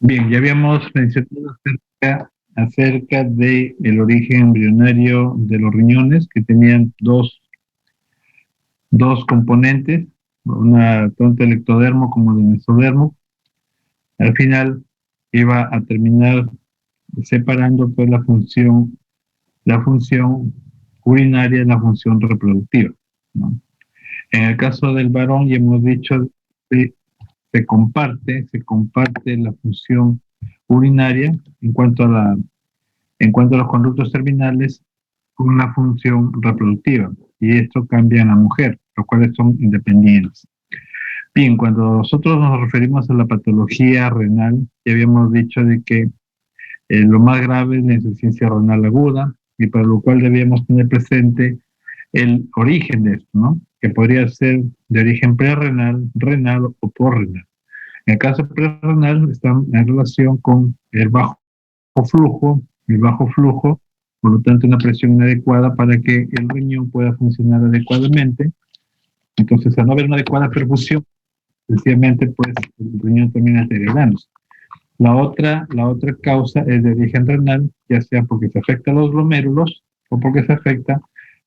Bien, ya habíamos mencionado acerca de el origen embrionario de los riñones, que tenían dos componentes, tanto el ectodermo como el mesodermo. Al final iba a terminar separando pues la función urinaria de la función reproductiva, ¿no? En el caso del varón, ya hemos dicho que se comparte la función urinaria en cuanto a los conductos terminales con la función reproductiva, y esto cambia en la mujer, los cuales son independientes. Bien, cuando nosotros nos referimos a la patología renal, ya habíamos dicho de que lo más grave es la insuficiencia renal aguda, y para lo cual debíamos tener presente el origen de esto, ¿no? Que podría ser de origen prerrenal, renal o posrenal. En el caso prerrenal está en relación con el bajo flujo, por lo tanto una presión inadecuada para que el riñón pueda funcionar adecuadamente. Entonces, al no haber una adecuada perfusión, sencillamente pues el riñón termina deteriorándose. La otra causa es de origen renal, ya sea porque se afecta a los glomérulos o porque se afecta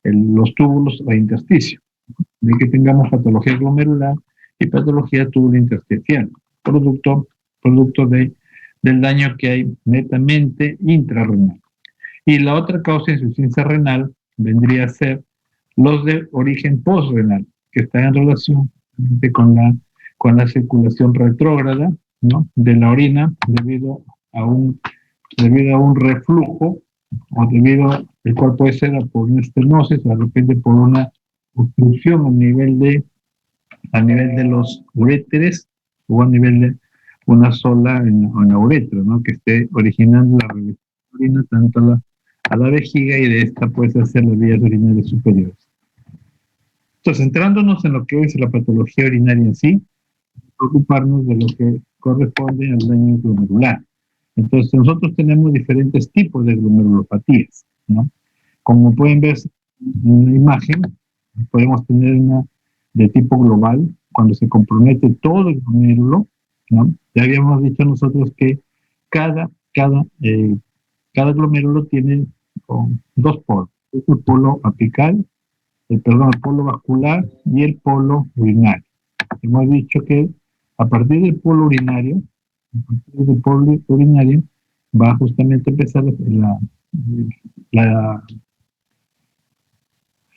los túbulos o intersticio, de que tengamos patología glomerular y patología túbulo intersticial, producto del daño que hay netamente intrarrenal. Y la otra causa de insuficiencia renal vendría a ser los de origen postrenal, que están en relación con la circulación retrógrada, ¿no?, de la orina debido a un reflujo, o el cual puede ser por una estenosis, de repente por una obstrucción a nivel de los uréteres, o a nivel de una sola en la uretra, ¿no?, que esté originando la orina tanto a la vejiga, y de esta puede hacer las vías urinarias superiores. Entonces, centrándonos en lo que es la patología urinaria en sí, ocuparnos de lo que corresponde al daño glomerular. Entonces, nosotros tenemos diferentes tipos de glomerulopatías, ¿no? Como pueden ver en la imagen, podemos tener una de tipo global, cuando se compromete todo el glomérulo, ¿no? Ya habíamos dicho nosotros que cada glomérulo tiene dos polos: el polo apical, el polo vascular y el polo urinario. Hemos dicho que a partir del polo urinario, va justamente a empezar la,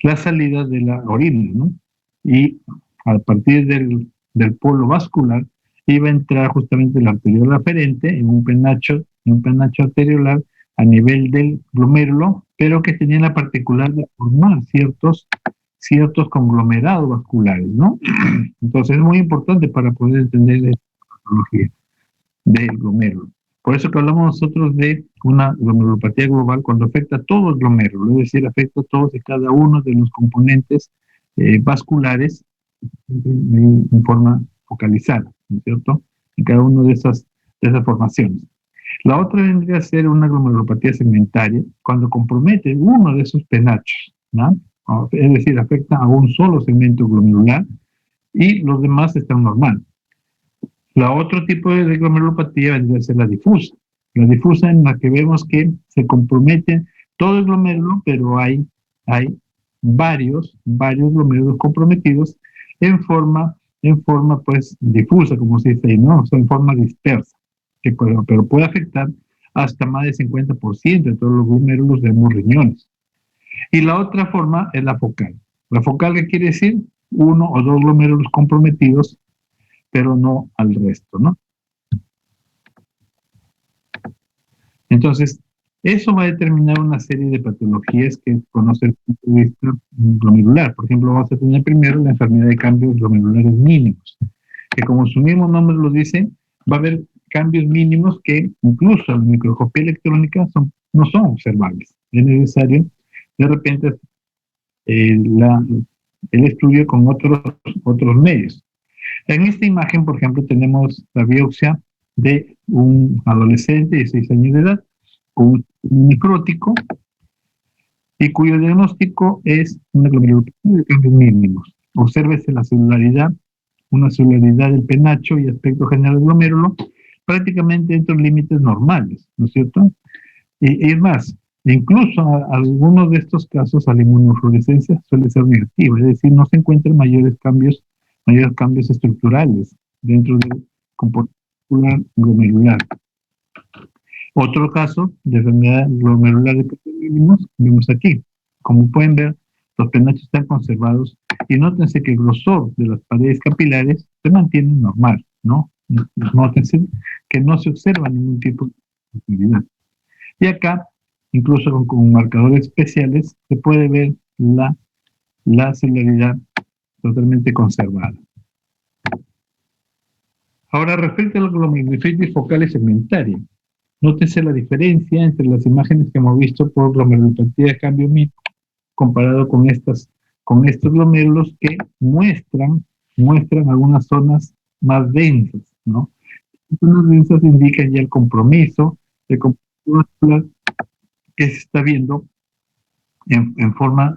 la salida de la orina, ¿no? Y a partir del polo vascular iba a entrar justamente la arteriola aferente en un penacho arteriolar a nivel del glomérulo, pero que tenía la particularidad de formar ciertos conglomerados vasculares, ¿no? Entonces es muy importante para poder entender la patología del glomérulo. Por eso que hablamos nosotros de una glomerulopatía global cuando afecta a todo el glomérulo, es decir, afecta a todos y cada uno de los componentes vasculares en forma focalizada, ¿no es cierto?, en cada una de esas formaciones. La otra vendría a ser una glomerulopatía segmentaria cuando compromete uno de esos penachos, ¿no? Es decir, afecta a un solo segmento glomerular y los demás están normal. La otro tipo de glomerulopatía vendría a ser la difusa. La difusa, en la que vemos que se compromete todo el glomérulo, pero hay varios glomérulos comprometidos en forma pues difusa, como se dice ahí, ¿no? O sea, en forma dispersa, pero puede afectar hasta más del 50% de todos los glomérulos de ambos riñones. Y la otra forma es la focal. La focal, ¿qué quiere decir? Uno o dos glomérulos comprometidos, pero no al resto, ¿no? Entonces, eso va a determinar una serie de patologías que conoce el punto de vista glomerular. Por ejemplo, vamos a tener primero la enfermedad de cambios glomerulares mínimos, que como su mismo nombre lo dice, va a haber cambios mínimos que incluso en la microscopía electrónica no son observables. Es necesario, de repente, el estudio con otros medios. En esta imagen, por ejemplo, tenemos la biopsia de un adolescente de 6 años de edad con un necrótico y cuyo diagnóstico es una glomerulopatía de cambios mínimos. Obsérvese una celularidad del penacho y aspecto general del glomérulo, prácticamente dentro de límites normales, ¿no es cierto? Y es más, incluso algunos de estos casos a la inmunofluorescencia suele ser negativa, es decir, no se encuentran mayores cambios estructurales dentro del comportamiento glomerular. Otro caso de enfermedad glomerular de mínimos vemos aquí. Como pueden ver, los pennachos están conservados y nótense que el grosor de las paredes capilares se mantiene normal, ¿no? Nótense que no se observa ningún tipo de actividad. Y acá, incluso con marcadores especiales, se puede ver la celularidad totalmente conservada. Ahora, respecto a la glomerulonefritis focal y segmentaria, nótese la diferencia entre las imágenes que hemos visto por glomerulopatía de cambio MIP comparado con estos glomérulos que muestran algunas zonas más densas, ¿no? Las zonas densas indican ya el compromiso vascular que se está viendo en forma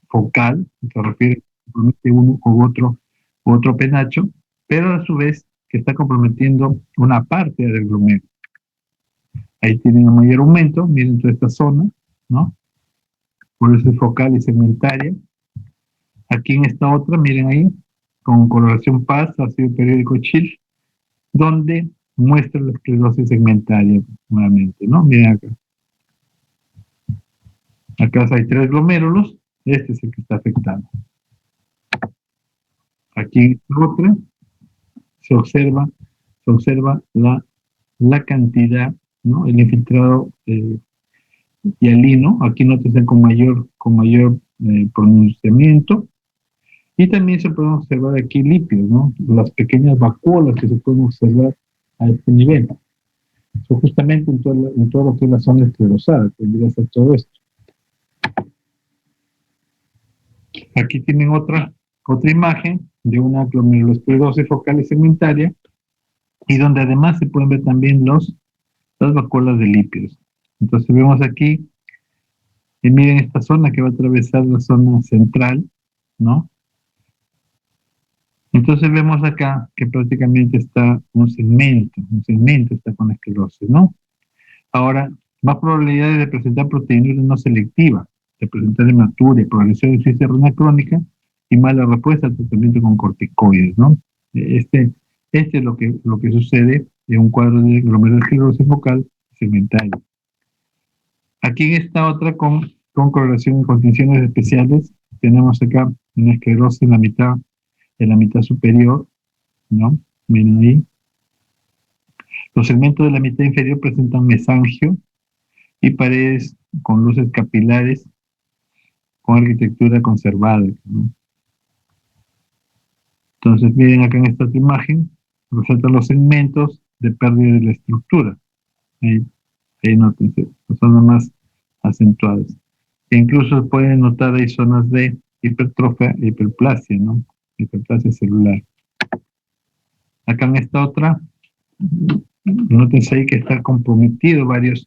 focal, se refiere a uno u otro penacho, pero a su vez que está comprometiendo una parte del glomérulo. Ahí tienen un mayor aumento, miren toda esta zona, ¿no? Por eso es focal y segmentaria. Aquí en esta otra, miren ahí, con coloración PAS, ácido periódico Chill, donde muestra la esclerosis segmentaria nuevamente, ¿no? Miren acá. Acá hay 3 glomérulos, este es el que está afectado. Aquí en esta otra se observa la cantidad, ¿no? El infiltrado hialino, aquí nótense con mayor pronunciamiento, y también se pueden observar aquí lípidos, ¿no? Las pequeñas vacuolas que se pueden observar a este nivel. Son justamente en todo lo que es la zona esclerosada, tendría que ser todo esto. Aquí tienen otra imagen de una glomerulosclerosis focal y segmentaria, y donde además se pueden ver también las vacuolas de lípidos. Entonces vemos aquí, y miren esta zona que va a atravesar la zona central, ¿no? Entonces vemos acá que prácticamente está un segmento está con esclerosis, ¿no? Ahora, más probabilidades de presentar proteinuria no selectiva, de presentar hematuria, progresión de insuficiencia renal crónica y mala respuesta al tratamiento con corticoides, ¿no? Este es lo que sucede en un cuadro de glomerulosclerosis focal segmentaria. Aquí en esta otra con correlación en condiciones especiales, tenemos acá una esclerosis en la mitad superior, ¿no? Miren ahí. Los segmentos de la mitad inferior presentan mesangio y paredes con luces capilares con arquitectura conservada, ¿no? Entonces, miren acá en esta otra imagen, resaltan los segmentos de pérdida de la estructura. Ahí nótense, las zonas más acentuadas. E incluso pueden notar ahí zonas de hipertrofia e hiperplasia, ¿no? Hiperplasia celular. Acá en esta otra, nótense ahí que está comprometido varias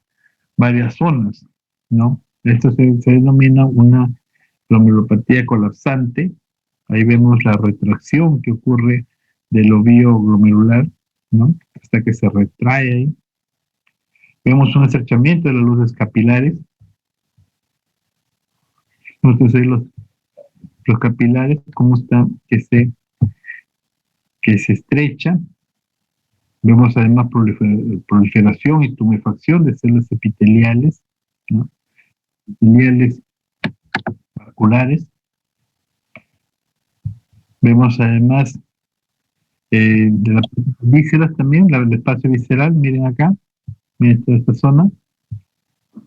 zonas, ¿no? Esto se denomina una glomerulopatía colapsante. Ahí vemos la retracción que ocurre del ovillo glomerular, ¿no? Hasta que se retrae ahí. Vemos un estrechamiento de las luces capilares. Entonces los capilares, cómo están, que se estrechan. Vemos además proliferación y tumefacción de células epiteliales, ¿no? Epiteliales vasculares. Vemos además de las vísceras también, el espacio visceral, miren acá, miren toda esta zona.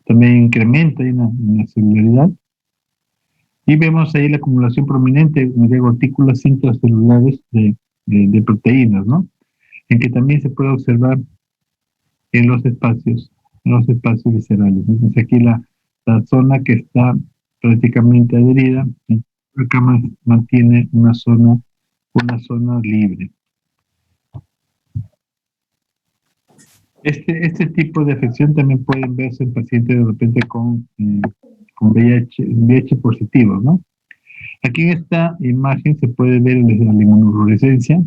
También incrementa ahí en la celularidad. Y vemos ahí la acumulación prominente de gotículas intracelulares de proteínas, ¿no? En que también se puede observar en los espacios viscerales. Entonces aquí la zona que está prácticamente adherida, acá mantiene una zona libre. Este tipo de afección también pueden verse en pacientes de repente con VIH positivo, ¿no? Aquí en esta imagen se puede ver la inmunofluorescencia,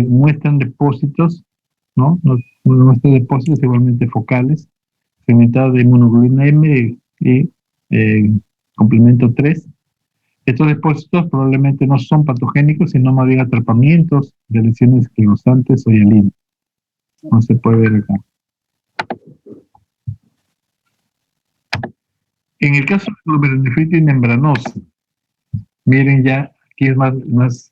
muestran depósitos ¿no? Nuestros depósitos igualmente focales, segmentados de inmunoglobulina M y complemento 3. Estos depósitos probablemente no son patogénicos, sino más bien atrapamientos de lesiones esclerosantes o hialinas. No se puede ver acá. En el caso de la glomerulonefritis membranosa, miren ya, aquí es más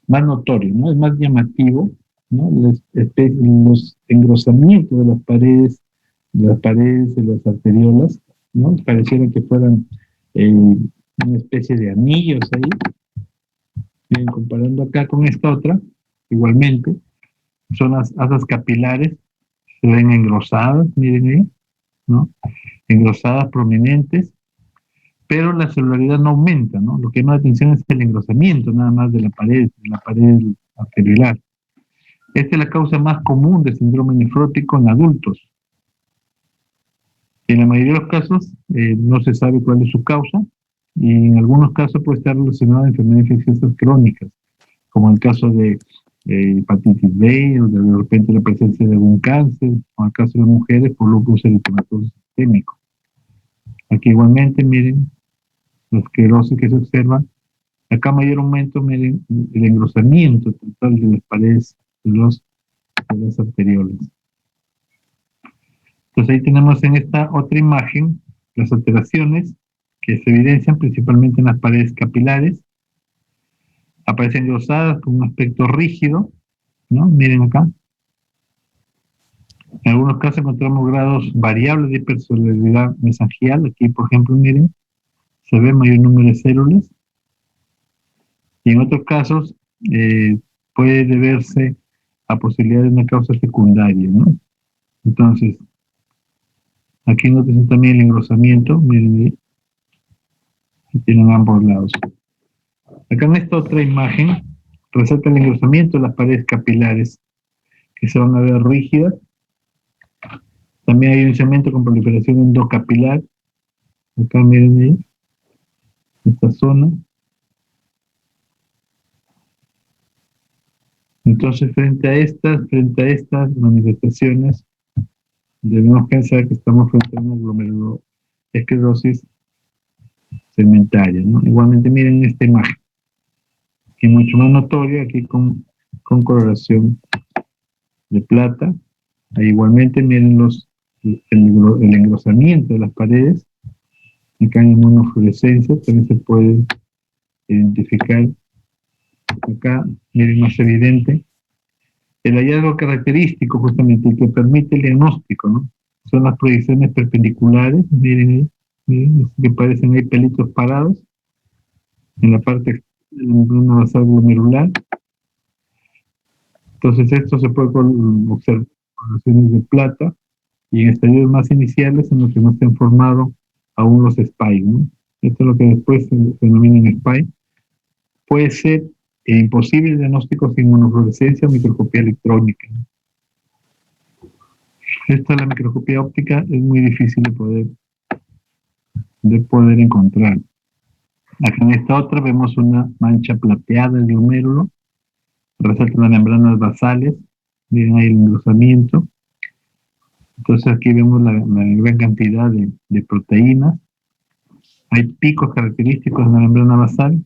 notorio, ¿no? Es más llamativo, ¿no? Los engrosamientos de las paredes de las arteriolas, ¿no? Pareciera que fueran una especie de anillos ahí. Miren, comparando acá con esta otra, igualmente, son las asas capilares, se ven engrosadas, miren ahí, ¿no? Engrosadas, prominentes, pero la celularidad no aumenta, ¿no? Lo que llama la atención es el engrosamiento nada más de la pared arteriolar. Esta es la causa más común de síndrome nefrótico en adultos. En la mayoría de los casos no se sabe cuál es su causa y en algunos casos puede estar relacionada a enfermedades infecciosas crónicas, como el caso de hepatitis B o de repente la presencia de algún cáncer, o en el caso de las mujeres por lupus eritematoso sistémico. Aquí igualmente, miren, la esclerosis que se observa. Acá mayor aumento, miren, el engrosamiento total de las paredes de las arteriolas. Entonces ahí tenemos en esta otra imagen las alteraciones que se evidencian principalmente en las paredes capilares. Aparecen engrosadas con un aspecto rígido, ¿no? Miren acá. En algunos casos encontramos grados variables de hipercelularidad mesangial. Aquí, por ejemplo, miren, se ve mayor número de células. Y en otros casos puede deberse a posibilidad de una causa secundaria, ¿no? Entonces, aquí noten también el engrosamiento, miren ahí, que tienen ambos lados. Acá en esta otra imagen resalta el engrosamiento de las paredes capilares, que se van a ver rígidas. También hay un cemento con proliferación endocapilar. Acá miren ahí, esta zona. Entonces, frente a estas manifestaciones, debemos pensar que estamos frente a una glomerulosclerosis segmentaria, ¿no? Igualmente, miren esta imagen, que es mucho más notoria, aquí con coloración de plata. Ahí igualmente, miren el engrosamiento de las paredes. Acá en inmunofluorescencia también se puede identificar. Acá, miren más evidente, el hallazgo característico justamente que permite el diagnóstico, ¿no? Son las proyecciones perpendiculares, miren ahí, miren, que parecen ahí pelitos parados en la parte de una basal glomerular. Entonces esto se puede observar coloraciones de plata y en estadios más iniciales en los que no se han formado aún los spikes, ¿no? Esto es lo que después se denominan spikes. Puede ser imposible el diagnóstico sin inmunofluorescencia o microscopía electrónica. Esta, la microscopía óptica, es muy difícil de poder encontrar. Acá en esta otra vemos una mancha plateada del glomérulo, resaltan las membranas basales, miren ahí el engrosamiento. Entonces aquí vemos la gran cantidad de proteínas. Hay picos característicos en la membrana basal.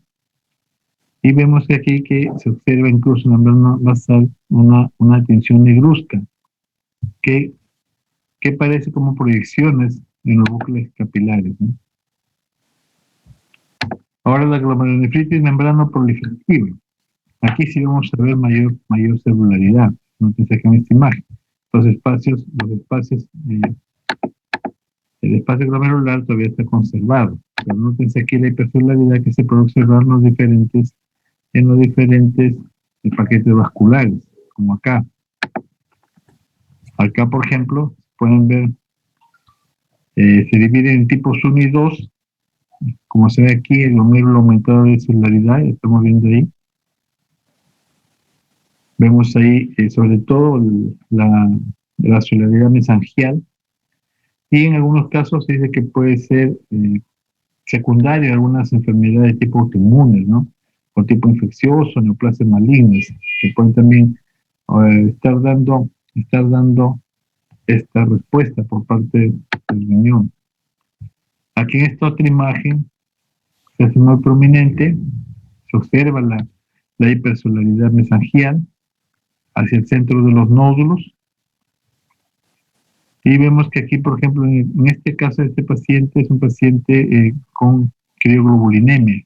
Y vemos aquí que se observa incluso en la membrana basal una tinción negruzca, que parece como proyecciones en los bucles capilares, ¿no? Ahora la glomerulonefritis membrano proliferativa. Aquí sí vamos a ver mayor celularidad. Entonces aquí en esta imagen. El espacio glomerular todavía está conservado. Pero nótense aquí la hipercelularidad que se puede observar en los diferentes paquetes vasculares, como acá. Acá, por ejemplo, pueden ver, se divide en tipos 1 y 2, como se ve aquí, el glomérulo aumentado de celularidad, estamos viendo ahí. Vemos ahí, sobre todo, la celularidad mesangial, y en algunos casos se dice que puede ser secundario a algunas enfermedades de tipo autoinmunes, ¿no? O tipo infeccioso, neoplasias malignas, que pueden también estar dando estar dando esta respuesta por parte del riñón. Aquí en esta otra imagen se hace muy prominente, se observa la hipersolaridad mesangial hacia el centro de los nódulos, y vemos que aquí, por ejemplo, en este caso, este paciente es un paciente con crioglobulinemia,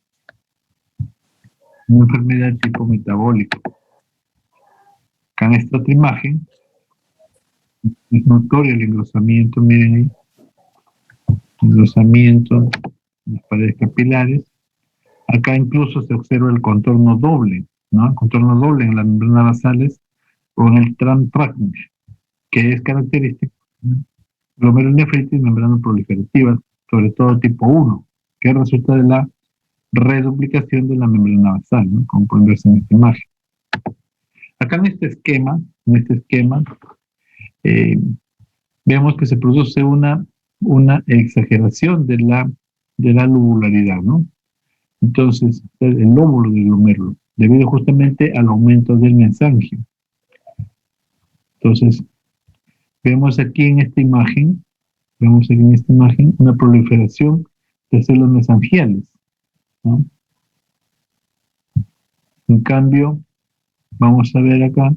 una enfermedad tipo metabólico. Acá en esta otra imagen es notorio el engrosamiento, miren ahí, engrosamiento en las paredes capilares. Acá incluso se observa el contorno doble, ¿no? El contorno doble en las membranas basales o en el tram-tracking, que es característico de glomerulonefritis membrana proliferativa, sobre todo tipo 1, que resulta de la reduplicación de la membrana basal, ¿no? Como pueden verse en esta imagen. Acá en este esquema, vemos que se produce una exageración de la lobularidad, ¿no? Entonces, el lóbulo del glomérulo, debido justamente al aumento del mesangio. Entonces, vemos aquí en esta imagen una proliferación de células mesangiales, ¿no? En cambio, vamos a ver acá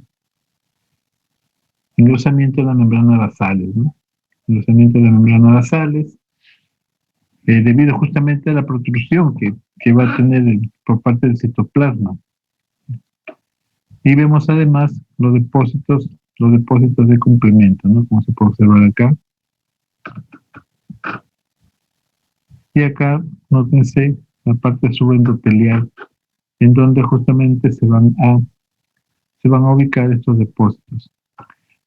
engrosamiento de la membrana basales, ¿no? Engrosamiento de la membrana basales, debido justamente a la protrusión que va a tener por parte del citoplasma. Y vemos además los depósitos de complemento, ¿no? Como se puede observar acá. Y acá, nótense la parte subendotelial, en donde justamente se van a ubicar estos depósitos.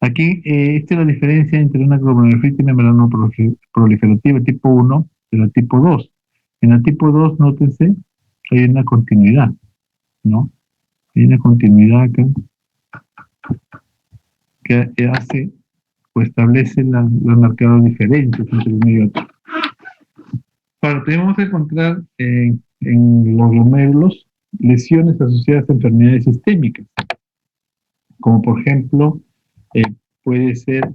Aquí, esta es la diferencia entre una glomerulonefritis membrana proliferativa tipo 1 y la tipo 2. En la tipo 2, nótense, hay una continuidad, ¿no? Hay una continuidad acá que hace o establece los marcadores diferentes entre uno y otro. Ahora, tenemos que encontrar en los glomérulos lesiones asociadas a enfermedades sistémicas, como por ejemplo, puede ser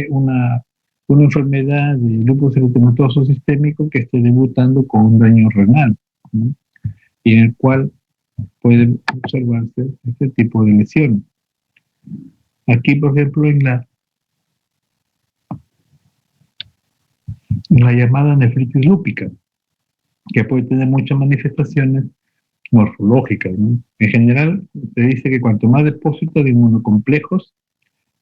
una enfermedad de lupus eritematoso sistémico que esté debutando con un daño renal, ¿no? Y en el cual pueden observarse este tipo de lesiones. Aquí, por ejemplo, en la llamada nefritis lúpica, que puede tener muchas manifestaciones morfológicas, ¿no? En general, se dice que cuanto más depósitos de inmunocomplejos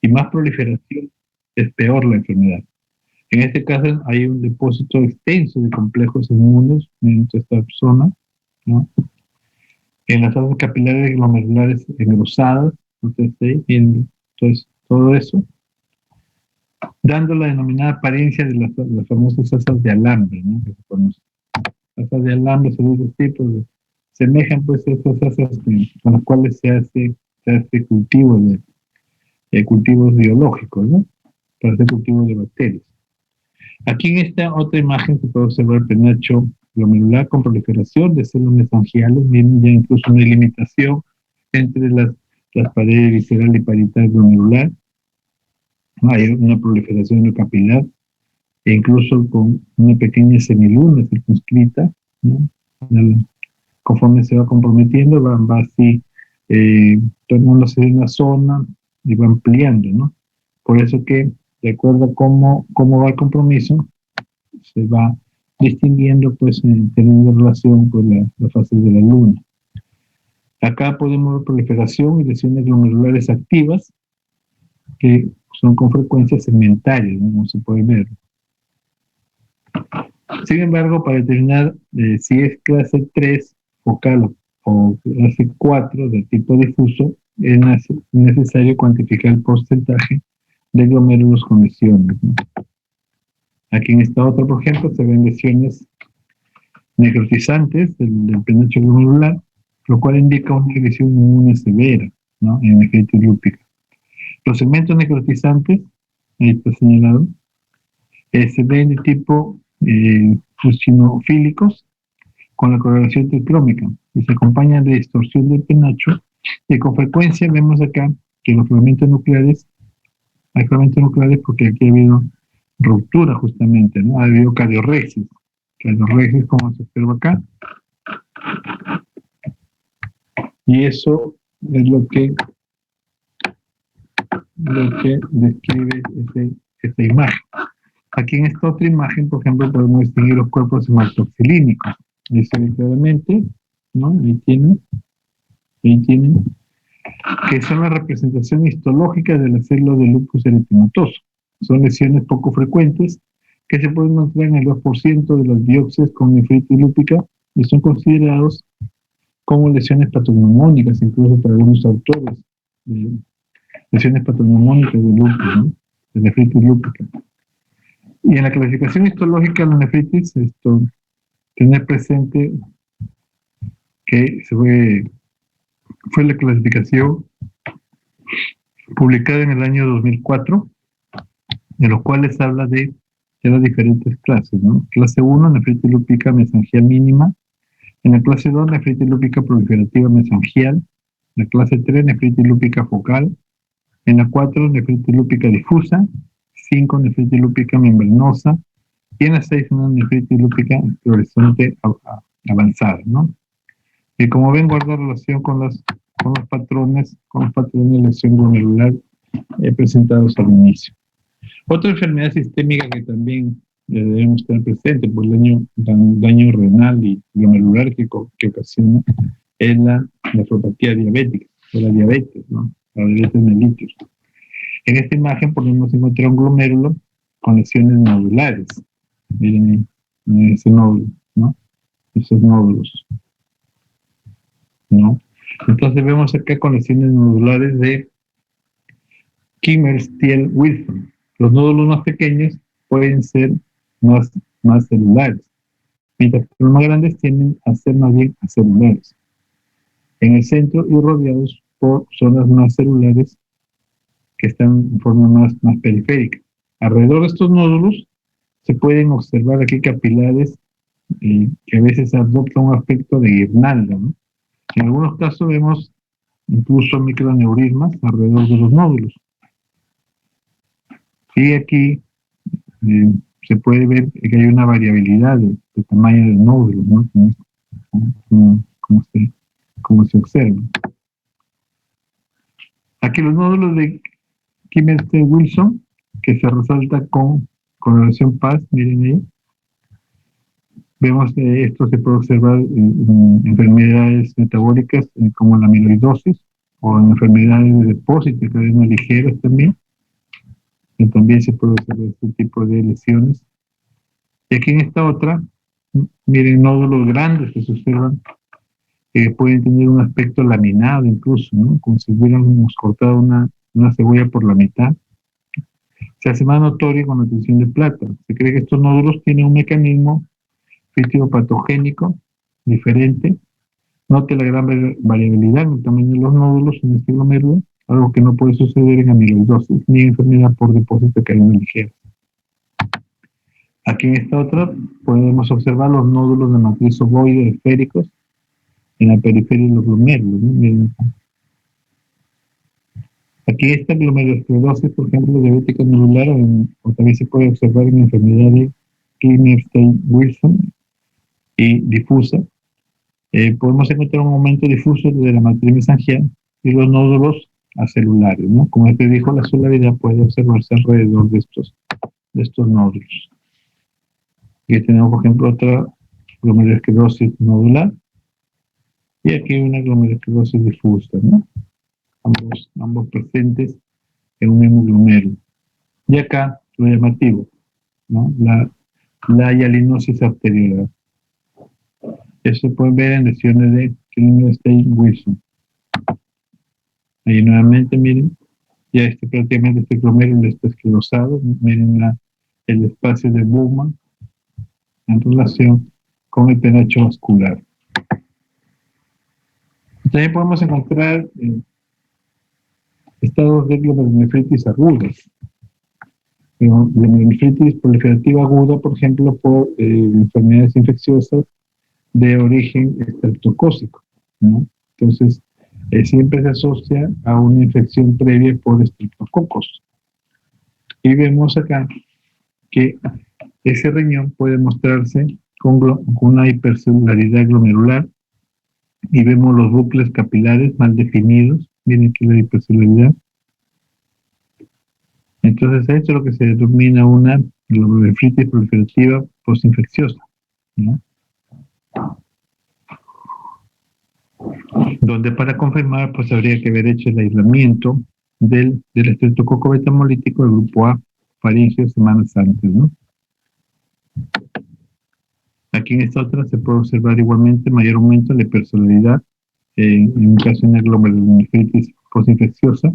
y más proliferación, es peor la enfermedad. En este caso, hay un depósito extenso de complejos inmunes en esta zona, ¿no? En las zonas capilares glomerulares engrosadas, entonces todo eso, dando la denominada apariencia de las famosas asas de alambre, ¿no? Que se conocen. Asas de alambre son esos tipos semejan pues a esas asas con las cuales se hace cultivos biológicos, ¿no? Para hacer cultivos de bacterias. Aquí en esta otra imagen se puede observar el penacho glomerular con proliferación de células mesangiales, miren ya incluso una limitación entre las paredes visceral y parietal glomerular. Hay una proliferación endocapilar e incluso con una pequeña semiluna circunscrita, ¿no? Conforme se va comprometiendo, va así tomándose de una zona y va ampliando, ¿no? Por eso que, de acuerdo a cómo va el compromiso, se va distinguiendo, pues, teniendo relación con la fase de la luna. Acá podemos ver proliferación y lesiones glomerulares activas, que son con frecuencia segmentarias, ¿no? Como se puede ver. Sin embargo, para determinar si es clase 3 focal o clase 4 de tipo difuso, es necesario cuantificar el porcentaje de glomérulos con lesiones, ¿no? Aquí en esta otra, por ejemplo, se ven lesiones necrotizantes del penacho glomerular, lo cual indica una lesión inmune severa, ¿no? En nefritis lúpica. Los segmentos necrotizantes, ahí está señalado, se ven de tipo fusinofílicos con la coloración tricrómica y se acompañan de distorsión del penacho, y con frecuencia vemos acá que los fragmentos nucleares, hay fragmentos nucleares porque aquí ha habido ruptura justamente, ¿no? Ha habido cariorrexis. Cariorrexis, como se observa acá. Y eso es lo que describe esta imagen. Aquí en esta otra imagen, por ejemplo, podemos distinguir los cuerpos hematoxilínicos. Y se ve claramente, ¿no? Ahí tienen, que son la representación histológica de las células de lupus eritematoso. Son lesiones poco frecuentes que se pueden encontrar en el 2% de las biopsias con nefritis lúpica y son considerados como lesiones patognomónicas, incluso para algunos autores, lesiones patognomónicas de lupus, ¿no? De nefritis lúpica. Y en la clasificación histológica de la nefritis, tener presente que fue la clasificación publicada en el año 2004, de los cuales habla de las diferentes clases, ¿no? Clase 1, nefritis lúpica mesangial mínima. En la clase 2, nefritis lúpica proliferativa mesangial. En la clase 3, nefritis lúpica focal. En la 4, nefritis lúpica difusa. 5, nefritis lúpica membranosa. Y en la 6, una nefritis lúpica fluorescente avanzada, ¿no? Y como ven, guarda relación con los patrones de lesión glomerular presentados al inicio. Otra enfermedad sistémica que también debemos tener presente por el daño renal y glomerular que ocasiona es la nefropatía diabética, o la diabetes, ¿no? La diabetes mellitus. En esta imagen podemos encontrar un glomérulo con lesiones nodulares. Miren ese nódulo, ¿no? Esos nódulos, ¿no? Entonces vemos acá con lesiones nodulares de Kimmerer-Wilson. Los nódulos más pequeños pueden ser más celulares, mientras que los más grandes tienden a ser más bien acelulares. En el centro y rodeados por zonas más celulares que están en forma más periférica. Alrededor de estos nódulos se pueden observar aquí capilares que a veces adoptan un aspecto de guirnalda, ¿no? En algunos casos vemos incluso microneurismas alrededor de los nódulos. Y aquí se puede ver que hay una variabilidad de tamaño del nódulo, ¿no? Como se observa. Aquí los nódulos de Kimmerer-Wilson, que se resalta con coloración paz, miren ahí. Vemos que esto se puede observar en enfermedades metabólicas como la amiloidosis o en enfermedades de depósito de cadenas ligeras también. Que también se puede observar este tipo de lesiones. Y aquí en esta otra, miren nódulos grandes que se observan que pueden tener un aspecto laminado incluso, ¿no? Como si hubiéramos cortado una cebolla por la mitad. Se hace más notorio con la tensión de plata. Se cree que estos nódulos tienen un mecanismo fisiopatogénico diferente. Note la gran variabilidad en el tamaño de los nódulos en este glomérulo, algo que no puede suceder en amiloidosis ni en enfermedad por depósito de cadena ligera. Aquí en esta otra podemos observar los nódulos de matriz ovoide esféricos en la periferia de los glomérulos, ¿no? Miren. Aquí esta glomerulosclerosis, por ejemplo, diabética nodular, o también se puede observar en enfermedad de Kimmerer-Wilson y difusa. Podemos encontrar un aumento difuso de la matriz mesangial y los nódulos acelulares, ¿no? Como te dijo, la celularidad puede observarse alrededor de estos nódulos. Aquí tenemos, por ejemplo, otra glomerulosclerosis nodular y aquí una glomerulosclerosis difusa, ¿no? Ambos presentes en un mismo glomérulo. Y acá lo llamativo, ¿no? La hialinosis arteriolar. Eso se puede ver en lesiones de Kimmerer-Wilson. Ahí nuevamente, miren, ya prácticamente este glomérulo está esclerosado. Miren el espacio de Bowman en relación con el penacho vascular. También podemos encontrar estados de glomerulonefritis agudas. Glomerulonefritis proliferativa aguda, por ejemplo, por enfermedades infecciosas de origen estreptocócico, ¿no? Entonces, siempre se asocia a una infección previa por estreptococos. Y vemos acá que ese riñón puede mostrarse con una hipercelularidad glomerular y vemos los bucles capilares mal definidos. Miren aquí la hipercelularidad. Entonces, esto es lo que se denomina una glomerulonefritis proliferativa postinfecciosa, ¿no? Donde para confirmar, pues habría que haber hecho el aislamiento del estreptococo betamolítico del grupo A, faríngeo, semanas antes, ¿no? Aquí en esta otra se puede observar igualmente mayor aumento de la hipercelularidad en un caso de una glomerulonefritis postinfecciosa,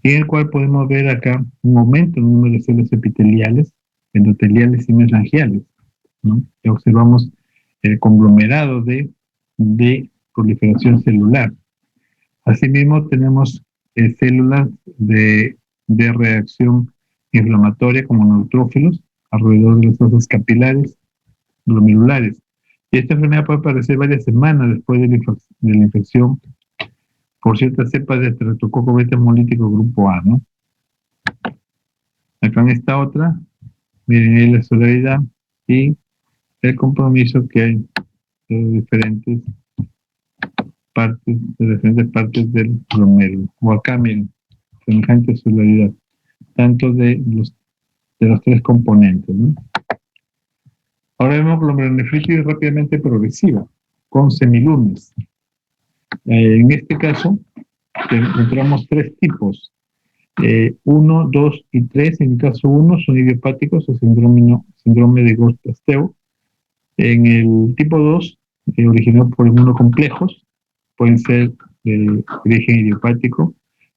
en el cual podemos ver acá un aumento en el número de células epiteliales, endoteliales y mesangiales, ¿no? Y observamos el conglomerado de proliferación celular. Asimismo, tenemos células de reacción inflamatoria como neutrófilos alrededor de las fosas capilares glomerulares. Y esta enfermedad puede aparecer varias semanas después de la infección por ciertas cepas de estreptococo beta hemolítico grupo A, ¿no? Acá en esta otra, miren ahí la solaridad y el compromiso que hay de diferentes partes del glomérulo. O acá, miren, semejante solaridad, tanto de los tres componentes, ¿no? Ahora vemos glomerulonefritis rápidamente progresiva, con semilunes. En este caso, encontramos tres tipos. 1, 2 y 3, en el caso 1 son idiopáticos o síndrome de Ghost-Pasteur. En el tipo 2, originado por inmunocomplejos, pueden ser de origen idiopático,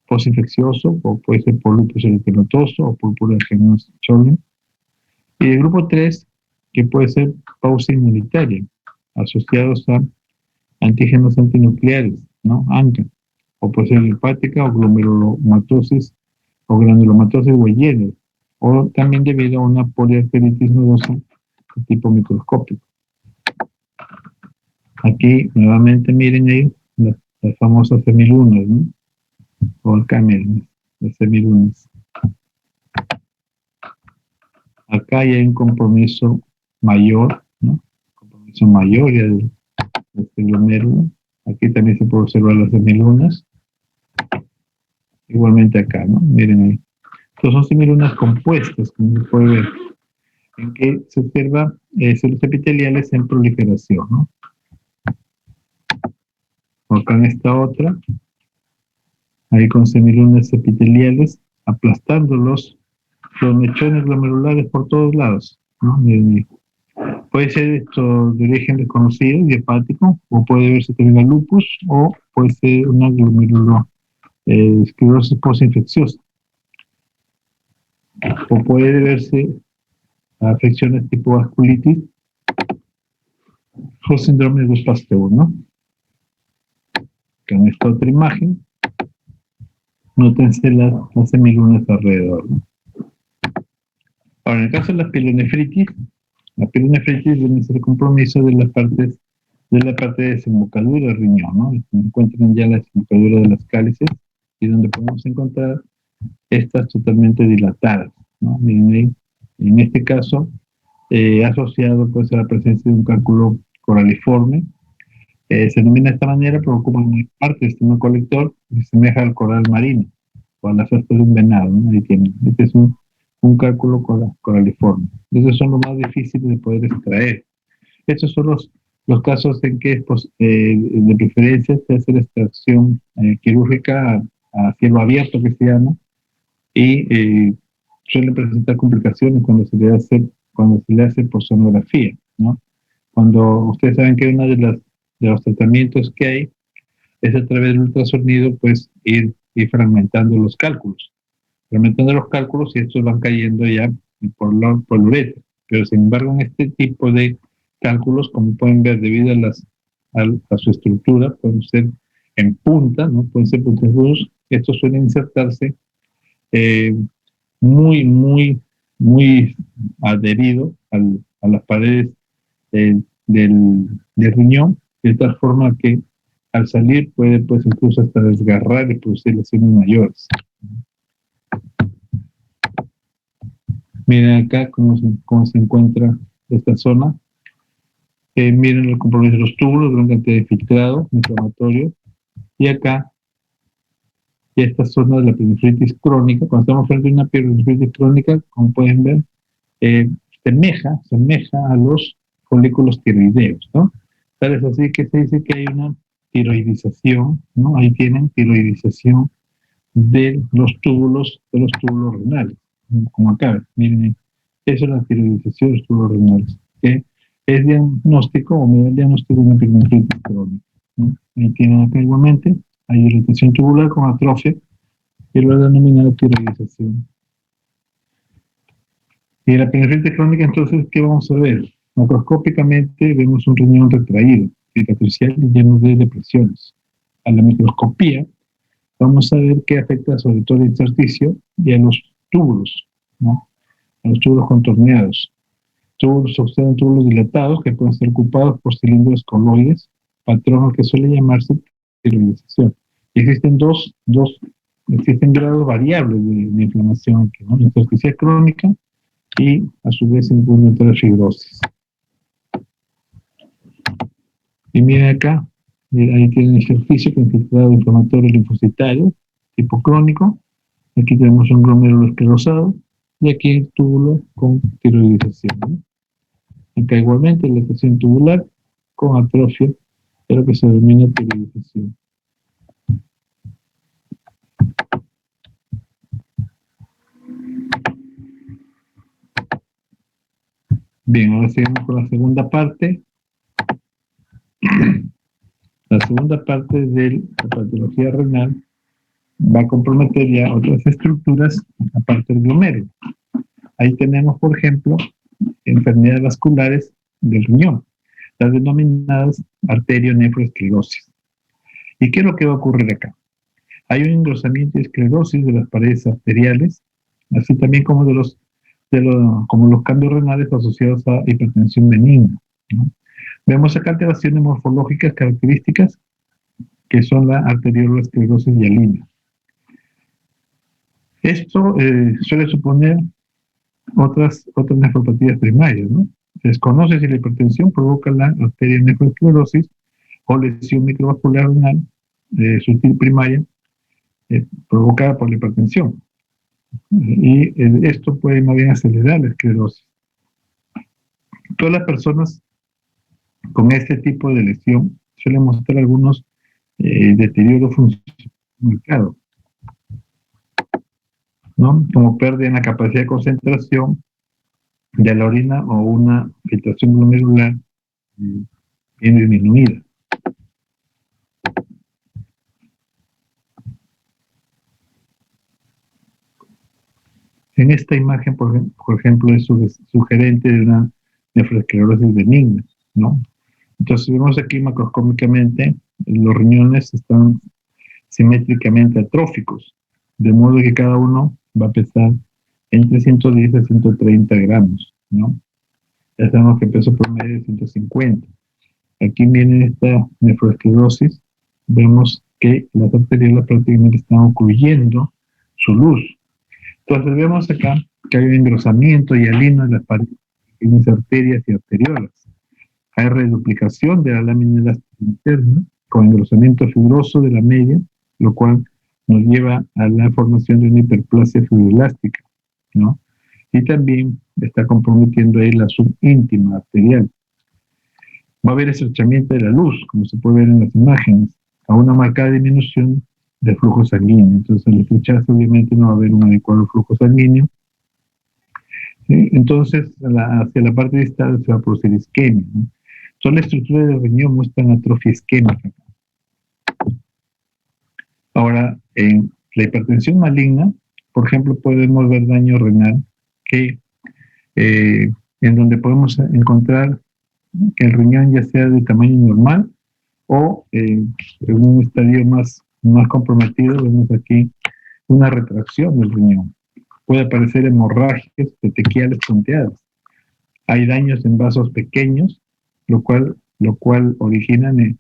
postinfeccioso, o puede ser por lupus eritematoso o púrpura de Schollen. Y el grupo 3, que puede ser pausa inmunitaria, asociados a antígenos antinucleares, ¿no? ANCA, o puede ser hepática o glomerulomatosis o granulomatosis Wegener, o también debido a una poliarteritis nodosa de tipo microscópico. Aquí nuevamente miren ahí las famosas semilunas, ¿no? O acá miren, las semilunas. Acá ya hay un compromiso mayor, ¿no? Compromiso mayor ya del glomérulo. Aquí también se puede observar las semilunas. Igualmente acá, ¿no? Miren ahí. Estos son semilunas compuestas, como se puede ver, en que se observa células epiteliales en proliferación, ¿no? Acá en esta otra, ahí con semilunas epiteliales, aplastando los mechones glomerulares por todos lados, ¿no? Miren ahí. Puede ser esto de origen desconocido, idiopático, o puede verse también el lupus, o puede ser una glomerulosclerosis postinfecciosa, o puede verse afecciones tipo vasculitis o síndrome de Ghost-Pasteur, ¿no? En esta otra imagen, nótense las semilunas alrededor, ¿no? Ahora, en el caso de la pielonefritis debe ser el compromiso de la parte de desembocadura del riñón, ¿no? Se encuentran ya la desembocadura de las cálices y donde podemos encontrar estas totalmente dilatadas, ¿no? Miren ahí, en este caso, asociado pues a la presencia de un cálculo coraliforme. Se denomina de esta manera porque ocupa una parte del sistema colector que se asemeja al coral marino o a las astas de un venado, ¿no? Ahí tienen. Este es un cálculo coraliforme. Esos son los más difíciles de poder extraer. Estos son los casos en que de preferencia se hace la extracción quirúrgica a cielo abierto, que se llama, y suelen presentar complicaciones cuando se le hace por sonografía, ¿no? Cuando ustedes saben que una de los tratamientos que hay es a través del ultrasonido, pues ir fragmentando los cálculos. Fragmentando los cálculos y estos van cayendo ya por la uretra. Pero sin embargo, en este tipo de cálculos, como pueden ver, debido a su estructura, pueden ser en punta, ¿no? Pueden ser puntiagudos. Estos suelen insertarse muy adherido a las paredes del riñón, de tal forma que al salir puede pues incluso hasta desgarrar y producir lesiones mayores. Miren acá cómo se encuentra esta zona. Miren el compromiso de los túbulos, gran cantidad de filtrado inflamatorio. Y acá, y esta zona de la pielonefritis crónica, cuando estamos frente a una pielonefritis crónica, como pueden ver, semeja a los folículos tiroideos, ¿no? Tal es así que se dice que hay una tiroidización, ¿no? Ahí tienen tiroidización de los túbulos renales, como acá, miren, eso es la tiroidización de los túbulos renales, que es diagnóstico o medio diagnóstico de una pielonefritis crónica, ¿no? Ahí tienen acá igualmente, hay irritación tubular con atrofia, y lo denominado tiroidización. Y en la pielonefritis crónica, entonces, ¿qué vamos a ver? Macroscópicamente vemos un riñón retraído, cicatricial y lleno de depresiones. A la microscopía vamos a ver que afecta sobre todo al intersticio y a los túbulos, ¿no? A los túbulos contorneados. Túbulos observan túbulos dilatados que pueden ser ocupados por cilindros coloides, patrón que suele llamarse tiroidización. Y existen existen grados variables de inflamación aquí, ¿no? Intersticial crónica y a su vez implementar la fibrosis. Y miren acá, ahí tienen ejercicio con infiltrado inflamatorio linfocitario, tipo crónico. Aquí tenemos un glomérulo esclerosado y aquí el túbulo con tiroidización, ¿no? Acá igualmente la lesión tubular con atrofia, pero que se denomina tiroidización. Bien, ahora seguimos con la segunda parte. La segunda parte de la patología renal va a comprometer ya otras estructuras aparte del glomérulo. Ahí tenemos, por ejemplo, enfermedades vasculares del riñón, las denominadas arterio-nefroesclerosis. ¿Y qué es lo que va a ocurrir acá? Hay un engrosamiento y esclerosis de las paredes arteriales, así también como como los cambios renales asociados a hipertensión benigna, ¿no? Vemos acá alteraciones morfológicas características que son la arteriolosclerosis hialina. Esto suele suponer otras nefropatías primarias, ¿no? Se desconoce si la hipertensión provoca la arterionefroesclerosis o lesión microvascular renal sutil primaria provocada por la hipertensión. Y esto puede más bien acelerar la esclerosis. Todas las personas con este tipo de lesión suelen mostrar algunos deterioros funcionales marcados, ¿no? Como pérdida en la capacidad de concentración de la orina o una filtración glomerular bien disminuida. En esta imagen, por ejemplo, es sugerente de una nefroesclerosis benigna, ¿no? Entonces vemos aquí macroscópicamente los riñones están simétricamente atróficos, de modo que cada uno va a pesar entre 110 a 130 gramos, ¿no? Ya sabemos que peso promedio es 150. Aquí viene esta nefroesclerosis, vemos que las arterias prácticamente están ocluyendo su luz. Entonces vemos acá que hay un engrosamiento hialino en las paredes de las arterias y arteriolas. Hay reduplicación de la lámina elástica interna con engrosamiento fibroso de la media, lo cual nos lleva a la formación de una hiperplasia fibroelástica, ¿no? Y también está comprometiendo ahí la subíntima arterial. Va a haber estrechamiento de la luz, como se puede ver en las imágenes, a una marcada disminución de flujo sanguíneo. Entonces, al estrecharse, obviamente, no va a haber un adecuado flujo sanguíneo. ¿Sí? Entonces, hacia la parte distal se va a producir isquemia, ¿no? Toda la estructura del riñón muestran atrofia isquémica. Ahora, en la hipertensión maligna, por ejemplo, podemos ver daño renal en donde podemos encontrar que el riñón ya sea de tamaño normal o en un estadio más comprometido, vemos aquí una retracción del riñón. Puede aparecer hemorragias petequiales punteadas. Hay daños en vasos pequeños, lo cual originan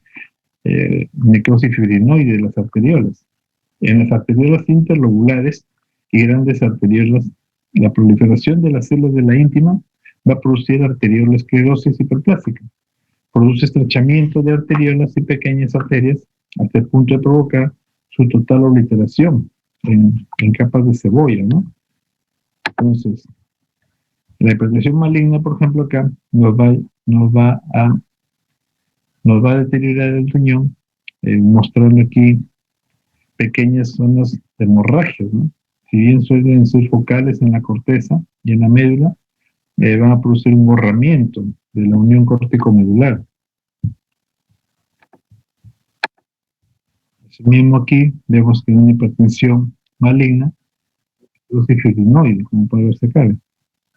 necrosis fibrinoide de las arteriolas. En las arteriolas interlobulares y grandes arteriolas, la proliferación de las células de la íntima va a producir arterioesclerosis hiperplástica. Produce estrechamiento de arteriolas y pequeñas arterias hasta el punto de provocar su total obliteración en capas de cebolla, ¿no? Entonces, la hipertensión maligna, por ejemplo, acá nos va a deteriorar el riñón, mostrando aquí pequeñas zonas de hemorragias, ¿no? Si bien suelen ser focales en la corteza y en la médula, van a producir un borramiento de la unión córtico-medular. Asimismo aquí vemos que una hipertensión maligna es fibrinoide, como puede verse acá,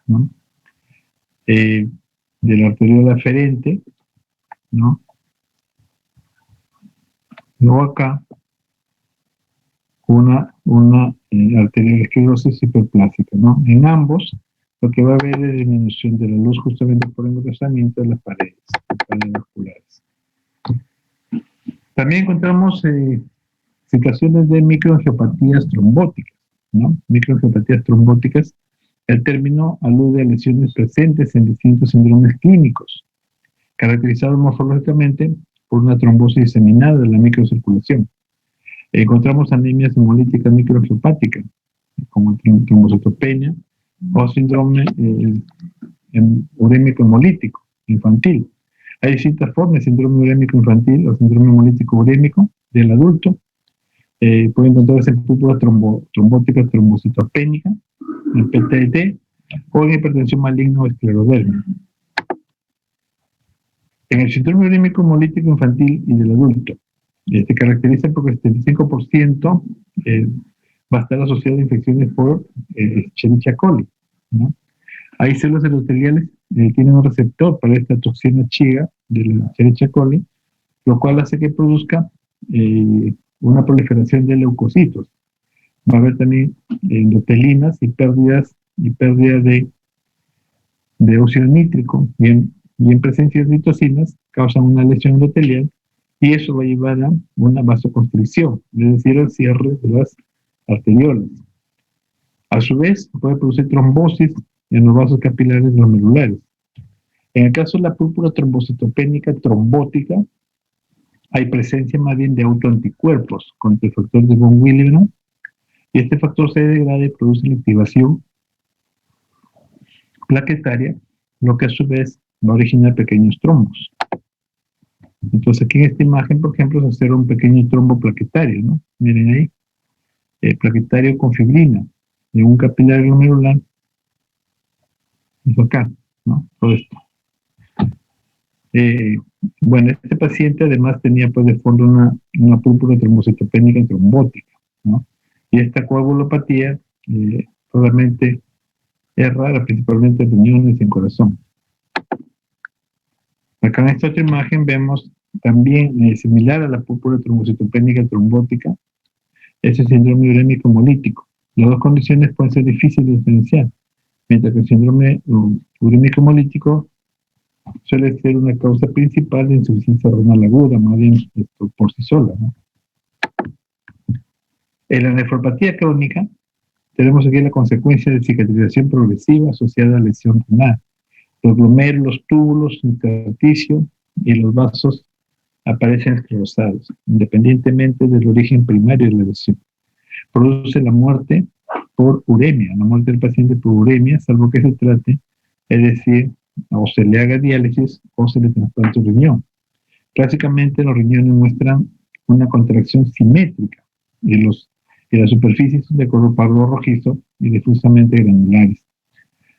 ¿no? De la arteriola aferente, ¿no? Luego acá una arteriosclerosis hiperplástica, ¿no? En ambos lo que va a haber es disminución de la luz justamente por engrosamiento de las paredes vasculares. También encontramos situaciones de microangiopatías trombóticas, ¿no? Microangiopatías trombóticas, el término alude a lesiones presentes en distintos síndromes clínicos, caracterizados morfológicamente por una trombosis diseminada de la microcirculación. Encontramos anemias hemolíticas microangiopáticas, como trombocitopenia o síndrome urémico hemolítico infantil. Hay distintas formas de síndrome urémico infantil o síndrome hemolítico urémico del adulto. Puede encontrarse en púrpura trombótica trombocitopénica, en PTT, o en hipertensión maligna o esclerodermia. En el síndrome urémico hemolítico infantil y del adulto, se caracteriza porque el 75% va a estar asociado a infecciones por Escherichia coli, ¿no? Hay células endoteliales que tienen un receptor para esta toxina chiga de la Escherichia coli, lo cual hace que produzca una proliferación de leucocitos. Va a haber también endotelinas y pérdida de óxido nítrico, y en presencia de citocinas causan una lesión endotelial, y eso va a llevar a una vasoconstricción, es decir, al cierre de las arteriolas. A su vez, puede producir trombosis en los vasos capilares glomerulares. En el caso de la púrpura trombocitopénica trombótica, hay presencia más bien de autoanticuerpos contra el factor de von Willebrand, y este factor se degrada y produce la activación plaquetaria, lo que a su vez va a originar pequeños trombos. Entonces aquí en esta imagen, por ejemplo, se observa un pequeño trombo plaquetario, ¿no? Miren ahí, plaquetario con fibrina, de un capilar glomerular, eso acá, ¿no? Todo esto. Bueno, este paciente además tenía pues de fondo una púrpura trombocitopénica trombótica, ¿no? Y esta coagulopatía probablemente es rara, principalmente en riñones y en corazón. Acá en esta otra imagen vemos también, similar a la púrpura trombocitopénica trombótica, ese síndrome urémico hemolítico. Las dos condiciones pueden ser difíciles de diferenciar, mientras que el síndrome urémico hemolítico suele ser una causa principal de insuficiencia renal aguda, más bien por sí sola, ¿no? En la nefropatía crónica tenemos aquí la consecuencia de cicatrización progresiva asociada a lesión renal. Los glomérulos, túbulos, intersticio y los vasos aparecen esclerosados, independientemente del origen primario de la lesión. Produce la muerte por uremia, la muerte del paciente por uremia, salvo que se trate, es decir, o se le haga diálisis o se le trasplante un riñón. Clásicamente los riñones muestran una contracción simétrica y las superficies son de color pardo rojizo y difusamente granulares.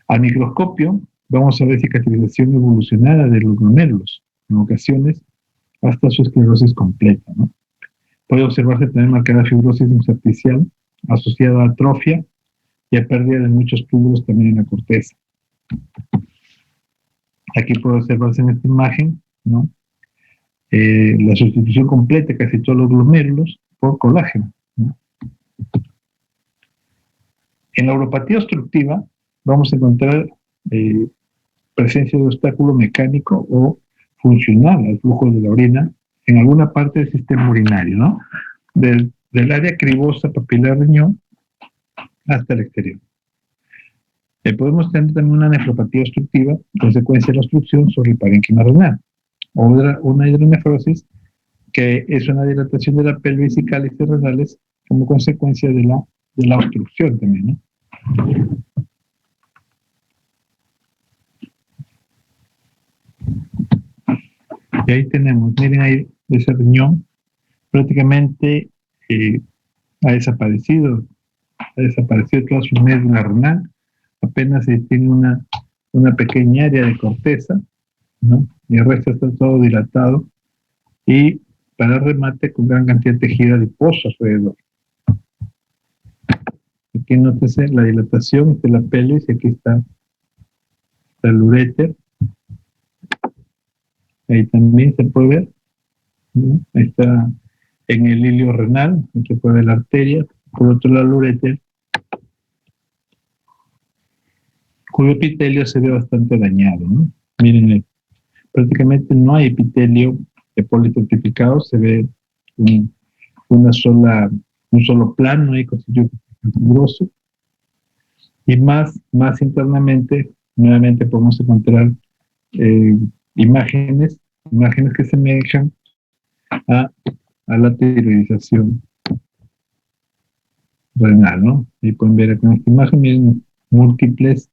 Al microscopio vamos a ver cicatrización evolucionada de los glomérulos, en ocasiones hasta su esclerosis completa, ¿no? Puede observarse también marcada fibrosis intersticial asociada a atrofia y a pérdida de muchos túbulos también en la corteza. Aquí puede observarse en esta imagen, ¿no? La sustitución completa de casi todos los glomérulos por colágeno, ¿no? En la uropatía obstructiva vamos a encontrar presencia de obstáculo mecánico o funcional al flujo de la orina en alguna parte del sistema urinario, ¿no? Del área cribosa papilar riñón hasta el exterior. Podemos tener también una nefropatía obstructiva, consecuencia de la obstrucción sobre el parénquima renal. O una hidronefrosis, que es una dilatación de la pelvis y cálices renales como consecuencia de la obstrucción también, ¿no? Y ahí tenemos, miren ahí, ese riñón prácticamente ha desaparecido toda su médula renal, apenas se tiene una pequeña área de corteza, ¿no? Y el resto está todo dilatado y para remate con gran cantidad de tejido adiposo alrededor. Aquí nótese la dilatación de la pelvis y aquí está el uréter. Ahí también se puede ver, ¿no? Ahí está en el hilio renal, aquí se puede ver la arteria, por otro lado el uréter, cuyo epitelio se ve bastante dañado, ¿no? Miren, prácticamente no hay epitelio poliestratificado, se ve un solo plano ahí constituido fibroso. Y más internamente, nuevamente podemos encontrar imágenes que semejan a la tiroidización renal, ¿no? Y pueden ver aquí en esta imagen, miren, múltiples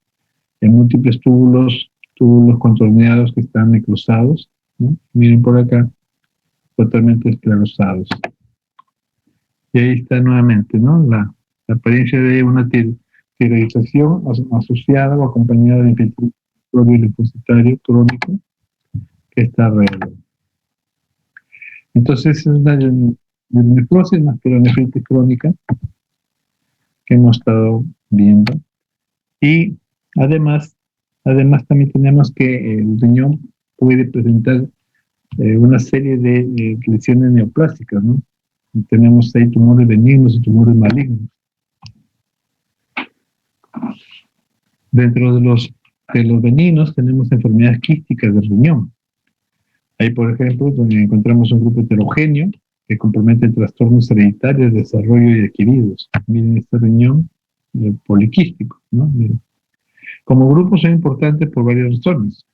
túbulos contorneados que están necrosados, ¿no? Miren por acá, totalmente esclerosados. Y ahí está nuevamente, ¿no? La apariencia de una tiroidización asociada o acompañada de infiltrado linfocitario crónico que está alrededor. Entonces es una nefrosis, una pielonefritis crónica que hemos estado viendo. Y además también tenemos que el riñón puede presentar una serie de lesiones neoplásicas, ¿no? Y tenemos ahí tumores benignos y tumores malignos. Dentro de los benignos tenemos enfermedades quísticas del riñón. Ahí, por ejemplo, donde encontramos un grupo heterogéneo que compromete trastornos hereditarios de desarrollo y adquiridos. Miren este riñón poliquístico, ¿no? Miren. Como grupo son importantes por varias razones,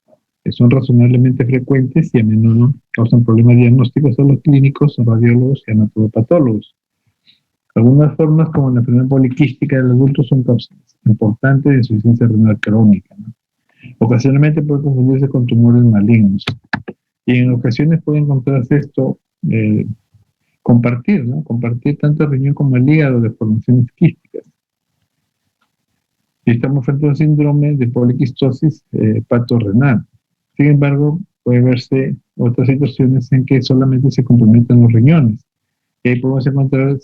que son razonablemente frecuentes y a menudo causan problemas diagnósticos a los clínicos, radiólogos y anatomopatólogos. Algunas formas, como la enfermedad poliquística del adulto, son causas importantes de insuficiencia renal crónica, ¿no? Ocasionalmente puede confundirse con tumores malignos. Y en ocasiones puede encontrarse esto, compartir tanto el riñón como el hígado de formaciones quísticas. Y estamos frente a un síndrome de poliquistosis hepatorenal. Sin embargo, puede verse otras situaciones en que solamente se comprometen los riñones. Y ahí podemos encontrar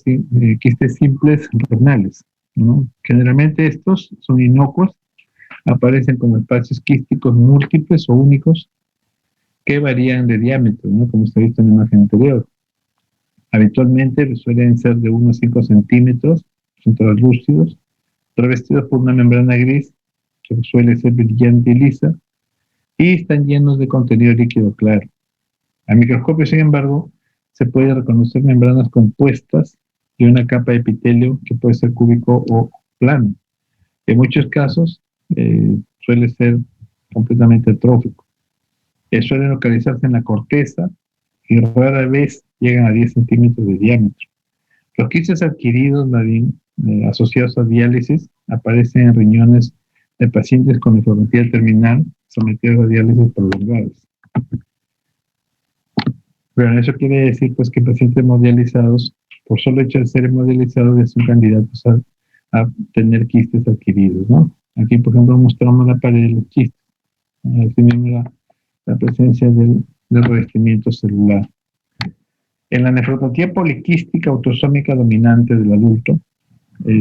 quistes simples renales, ¿no? Generalmente estos son inocuos, aparecen como espacios quísticos múltiples o únicos que varían de diámetro, ¿no? Como está visto en la imagen anterior. Habitualmente suelen ser de 1 a 5 centímetros, son translúcidos, revestidos por una membrana gris que suele ser brillante y lisa, y están llenos de contenido líquido claro. A microscopio, sin embargo, se puede reconocer membranas compuestas de una capa de epitelio que puede ser cúbico o plano. En muchos casos suele ser completamente atrófico. Suelen localizarse en la corteza y rara vez llegan a 10 centímetros de diámetro. Los quistes adquiridos, Nadine, asociados a diálisis, aparecen en riñones de pacientes con nefropatía terminal sometidos a diálisis prolongadas. Pero eso quiere decir pues que pacientes hemodializados, por solo hecho de ser hemodializados, son candidatos a tener quistes adquiridos, ¿no? Aquí, por ejemplo, mostramos la pared de los quistes. Aquí vemos la presencia del revestimiento celular. En la nefropatía poliquística autosómica dominante del adulto,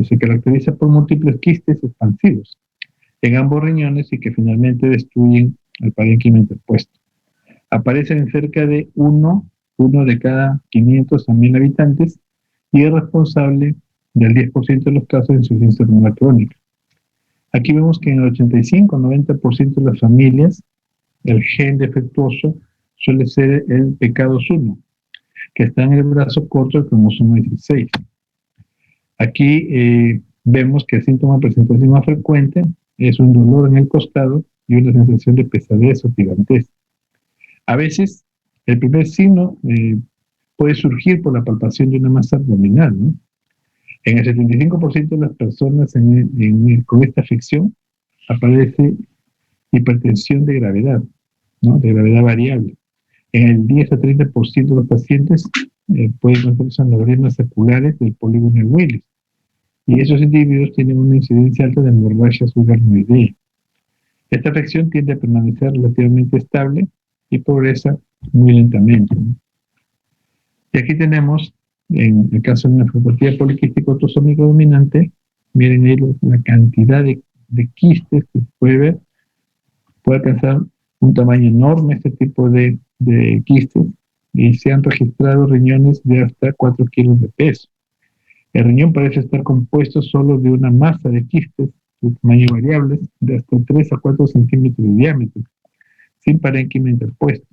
se caracteriza por múltiples quistes expansivos en ambos riñones y que finalmente destruyen el parénquima interpuesto. Aparecen en cerca de uno de cada 500 a 1000 habitantes y es responsable del 10% de los casos de insuficiencia renal crónica. Aquí vemos que en el 85-90% de las familias el gen defectuoso suele ser el PKD1, que está en el brazo corto del cromosoma 16. Aquí vemos que el síntoma de presentación más frecuente es un dolor en el costado y una sensación de pesadez o tirantez. A veces, el primer signo puede surgir por la palpación de una masa abdominal, ¿no? En el 75% de las personas con esta afección aparece hipertensión de gravedad, ¿no? De gravedad variable. En el 10 a 30% de los pacientes pueden encontrarse aneurismas saculares del polígono de Willis. Y esos individuos tienen una incidencia alta de hemorragia subarachnoidea. Esta afección tiende a permanecer relativamente estable y progresa muy lentamente, ¿no? Y aquí tenemos, en el caso de una nefropatía poliquística autosómica dominante, miren ahí la cantidad de quistes que se puede ver. Puede alcanzar un tamaño enorme este tipo de quistes, y se han registrado riñones de hasta 4 kilos de peso. El riñón parece estar compuesto solo de una masa de quistes de tamaño variables de hasta 3 a 4 centímetros de diámetro, sin parénquima interpuesto.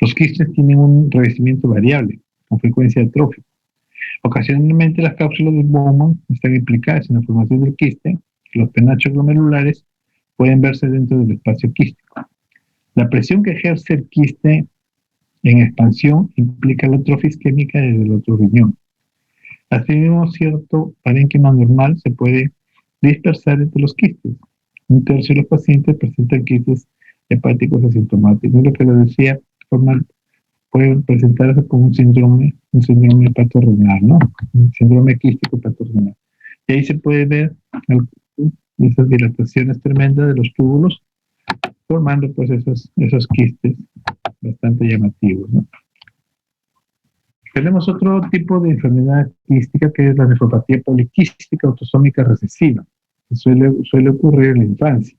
Los quistes tienen un revestimiento variable, con frecuencia atrófica. Ocasionalmente las cápsulas de Bowman están implicadas en la formación del quiste. Los penachos glomerulares pueden verse dentro del espacio quístico. La presión que ejerce el quiste en expansión implica la atrofia isquémica del otro riñón. Asimismo, cierto parénquima normal se puede dispersar entre los quistes. Un tercio de los pacientes presentan quistes hepáticos asintomáticos. Es lo que les decía, pueden presentarse como un síndrome hepatorrenal, ¿no? Un síndrome quístico hepatorrenal. Y ahí se puede ver esas dilataciones tremendas de los túbulos, formando pues esos quistes bastante llamativos, ¿no? Tenemos otro tipo de enfermedad quística, que es la nefropatía poliquística autosómica recesiva, que suele ocurrir en la infancia.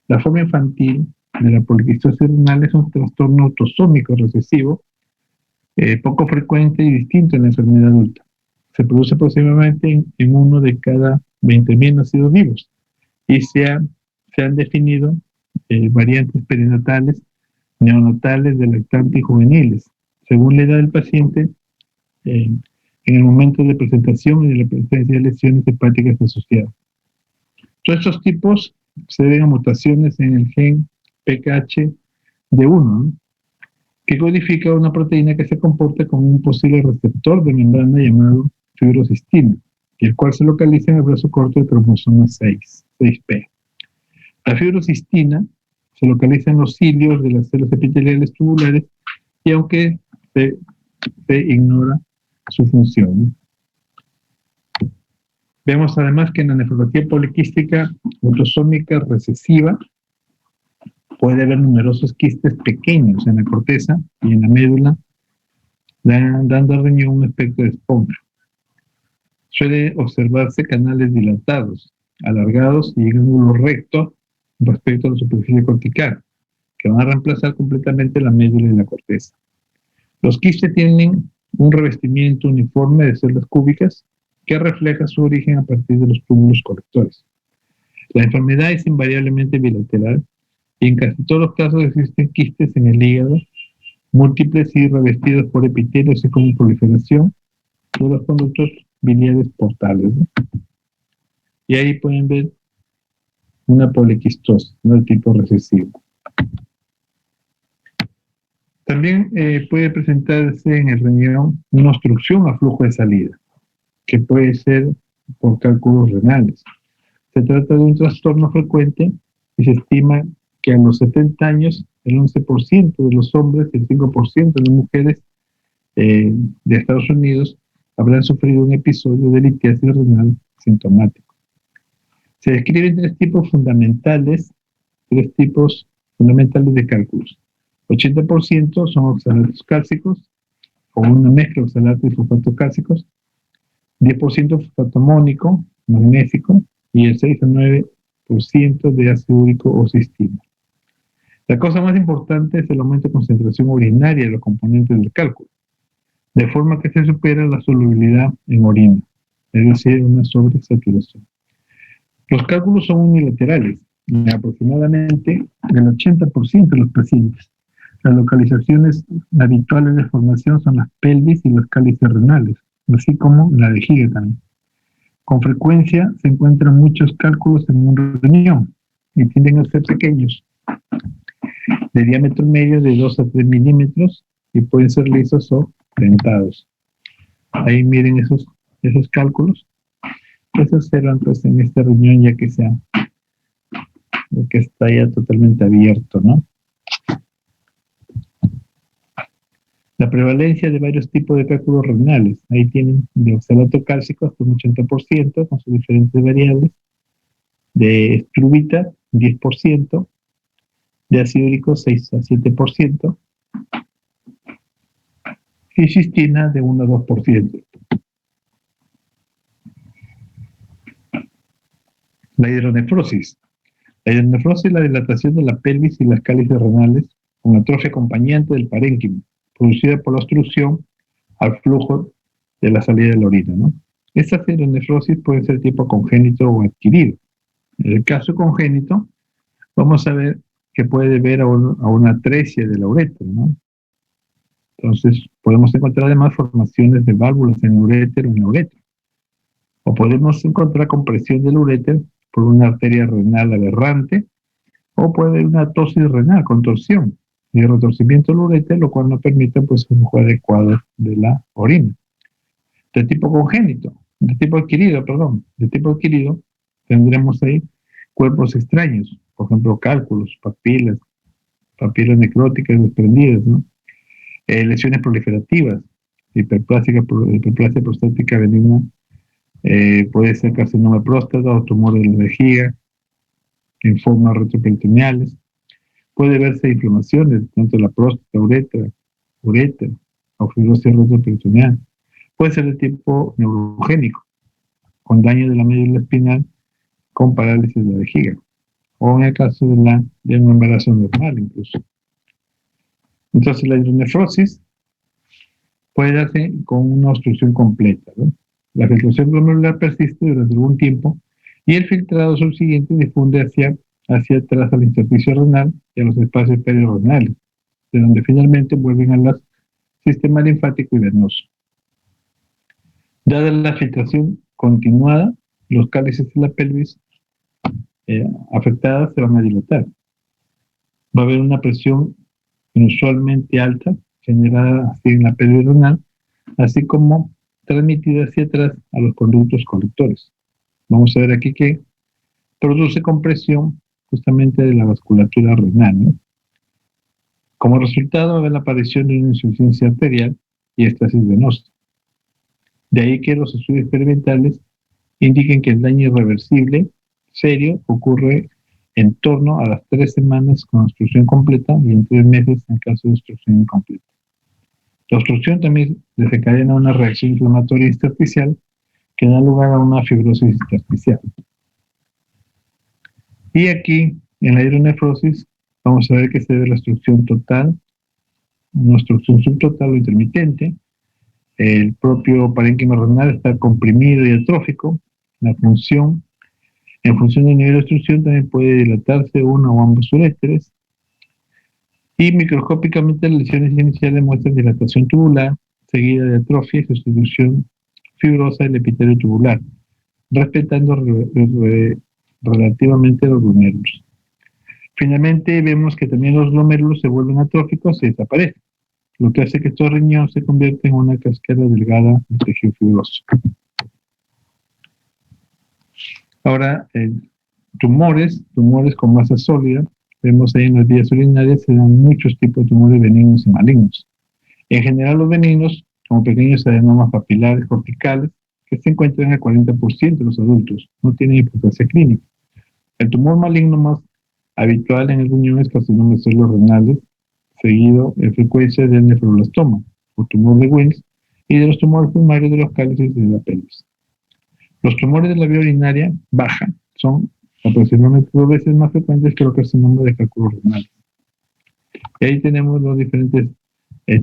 La forma infantil de la poliquistosis renal es un trastorno autosómico recesivo, poco frecuente y distinto en la enfermedad adulta. Se produce aproximadamente en 1 de cada 20.000 nacidos vivos, y se han definido variantes perinatales, neonatales, de lactantes y juveniles, según la edad del paciente, en el momento de presentación y de la presencia de lesiones hepáticas asociadas. Todos estos tipos se deben a mutaciones en el gen PKH-D1, ¿no?, que codifica una proteína que se comporta como un posible receptor de membrana llamado fibrocistina, y el cual se localiza en el brazo corto del cromosoma 6P. La fibrocistina se localiza en los cilios de las células epiteliales tubulares, y aunque se ignora su función. Vemos además que en la nefropatía poliquística autosómica recesiva puede haber numerosos quistes pequeños en la corteza y en la médula, dando al riñón un aspecto de esponja. Suele observarse canales dilatados, alargados y en ángulo recto respecto a la superficie cortical, que van a reemplazar completamente la médula y la corteza. Los quistes tienen un revestimiento uniforme de células cúbicas que refleja su origen a partir de los túbulos colectores. La enfermedad es invariablemente bilateral, y en casi todos los casos existen quistes en el hígado, múltiples y revestidos por epitelios, así como proliferación de los conductos biliares portales, ¿no? Y ahí pueden ver una poliquistosis, ¿no?, de tipo recesivo. También puede presentarse en el riñón una obstrucción a flujo de salida, que puede ser por cálculos renales. Se trata de un trastorno frecuente y se estima que a los 70 años el 11% de los hombres y el 5% de las mujeres de Estados Unidos habrán sufrido un episodio de litiasis renal sintomático. Se describen tres tipos fundamentales de cálculos. 80% son oxalatos cálcicos, o una mezcla de oxalato y fosfato cálcicos, 10% fosfato amónico, magnésico, y el 6 a 9% de ácido úrico o cistina. La cosa más importante es el aumento de concentración urinaria de los componentes del cálculo, de forma que se supera la solubilidad en orina, es decir, una sobresaturación. Los cálculos son unilaterales en aproximadamente el 80% de los pacientes. Las localizaciones habituales de formación son las pelvis y los cálices renales, así como la vejiga también. Con frecuencia se encuentran muchos cálculos en un riñón y tienden a ser pequeños, de diámetro medio de 2 a 3 milímetros y pueden ser lisos o dentados. Ahí miren esos cálculos. Esos serán pues en este riñón ya que está ya totalmente abierto, ¿no? La prevalencia de varios tipos de cálculos renales. Ahí tienen de oxalato cálcico hasta un 80% con sus diferentes variables. De estrubita, 10%. De ácido úrico, 6 a 7%. Y cistina, de 1 a 2%. La hidronefrosis. La hidronefrosis es la dilatación de la pelvis y las cálices renales con atrofia acompañante del parénquima, producida por la obstrucción al flujo de la salida de la orina, ¿no? Estas hidronefrosis pueden ser tipo congénito o adquirido. En el caso congénito, vamos a ver que puede deber a una atresia de la uretra, ¿no? Entonces, podemos encontrar además formaciones de válvulas en el uréter o en la uretra. O podemos encontrar compresión del uréter por una arteria renal aberrante, o puede haber una tosis renal, contorsión y retorcimiento del uréter, lo cual no permite pues, un flujo adecuado de la orina. De tipo adquirido, tendremos ahí cuerpos extraños, por ejemplo, cálculos, papilas necróticas desprendidas, ¿no? Lesiones proliferativas, hiperplasia prostática benigna, puede ser carcinoma de próstata o tumor de la vejiga, linfomas retroperitoneales. Puede verse inflamaciones, tanto de la próstata, uretra o fibrosis retroperitoneal. Puede ser de tipo neurogénico, con daño de la médula espinal, con parálisis de la vejiga, o en el caso de un embarazo normal incluso. Entonces la hidronefrosis puede darse con una obstrucción completa, ¿no? La filtración glomerular persiste durante algún tiempo y el filtrado subsiguiente difunde hacia atrás al intersticio renal y a los espacios perirenales, de donde finalmente vuelven al sistema linfático y venoso. Dada la filtración continuada, los cálices de la pelvis afectadas se van a dilatar. Va a haber una presión inusualmente alta generada así en la pelvis renal, así como transmitida hacia atrás a los conductos colectores. Vamos a ver aquí que produce compresión justamente de la vasculatura renal, ¿no? Como resultado va a haber la aparición de una insuficiencia arterial y estasis venosa. De ahí que los estudios experimentales indiquen que el daño irreversible serio ocurre en torno a las 3 semanas con obstrucción completa y en 3 meses en caso de obstrucción incompleta. La obstrucción también desencadena una reacción inflamatoria intersticial que da lugar a una fibrosis intersticial. Y aquí, en la hidronefrosis, vamos a ver que se ve la obstrucción total, una obstrucción subtotal o intermitente. El propio parénquima renal está comprimido y atrófico. En función del nivel de obstrucción también puede dilatarse uno o ambos uréteres. Y microscópicamente las lesiones iniciales muestran dilatación tubular, seguida de atrofia y sustitución fibrosa del epitelio tubular, respetando relativamente los glomérulos. Finalmente vemos que también los glomérulos se vuelven atróficos y desaparecen, lo que hace que estos riñones se conviertan en una cascada delgada de tejido fibroso. Ahora, tumores con masa sólida, vemos ahí en las vías urinarias se dan muchos tipos de tumores benignos y malignos. En general los benignos, como pequeños adenomas papilares corticales, que se encuentran en el 40% de los adultos, no tienen importancia clínica. El tumor maligno más habitual en el riñón es carcinoma de células renales, seguido en frecuencia del nefroblastoma, o tumor de Wilms, y de los tumores primarios de los cálices de la pelvis. Los tumores de la vía urinaria baja son aproximadamente 2 veces más frecuentes que los carcinomas de cálculos renales. Y ahí tenemos los diferentes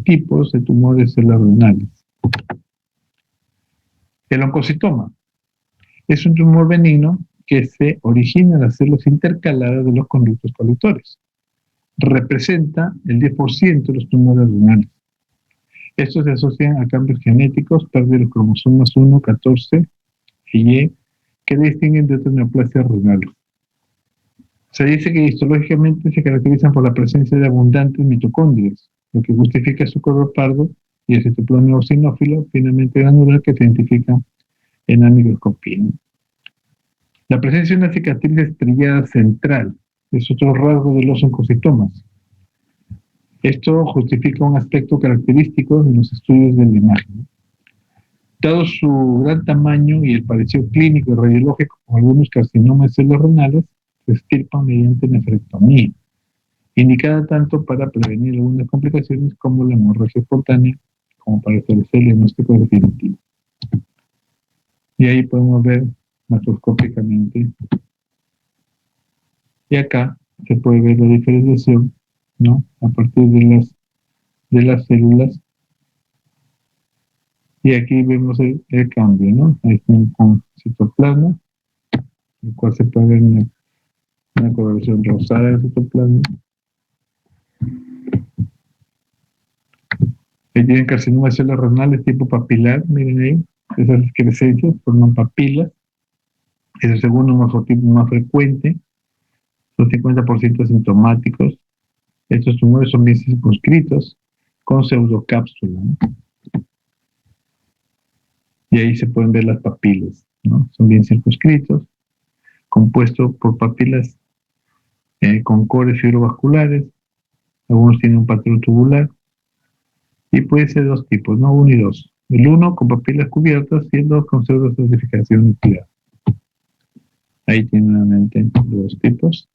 tipos de tumores de células renales. El oncocitoma es un tumor benigno que se origina en las células intercaladas de los conductos colectores. representa el 10% de los tumores renales. Estos se asocian a cambios genéticos, pérdida de los cromosomas 1, 14 y Y, que distinguen de otras neoplasias renales. Se dice que histológicamente se caracterizan por la presencia de abundantes mitocondrias, lo que justifica su color pardo y el citoplasma eosinófilo finamente granular que se identifica en la microscopía. La presencia de una cicatriz estrellada central es otro rasgo de los oncocitomas. Esto justifica un aspecto característico en los estudios de la imagen. Dado su gran tamaño y el parecido clínico y radiológico con algunos carcinomas de células renales, se extirpan mediante nefrectomía, indicada tanto para prevenir algunas complicaciones como la hemorragia espontánea, como para establecer el diagnóstico definitivo. Y ahí podemos ver macroscópicamente. Y acá se puede ver la diferenciación, ¿no? A partir de las células. Y aquí vemos el cambio, ¿no? Ahí están con citoplasma, el cual se puede ver una coloración rosada del citoplasma. Ahí tienen carcinoma de células renales tipo papilar, miren ahí, esas excrescencias forman papilas, es el segundo morfotipo más frecuente, son 50% asintomáticos. Estos tumores son bien circunscritos, con pseudocápsula, ¿no? Y ahí se pueden ver las papilas, ¿no? Son bien circunscritos, compuestos por papilas con cores fibrovasculares, algunos tienen un patrón tubular, y puede ser dos tipos, ¿no? Uno y dos. El uno con papilas cubiertas y el dos con pseudoestratificación nuclear. Ahí tiene nuevamente los dos tipos.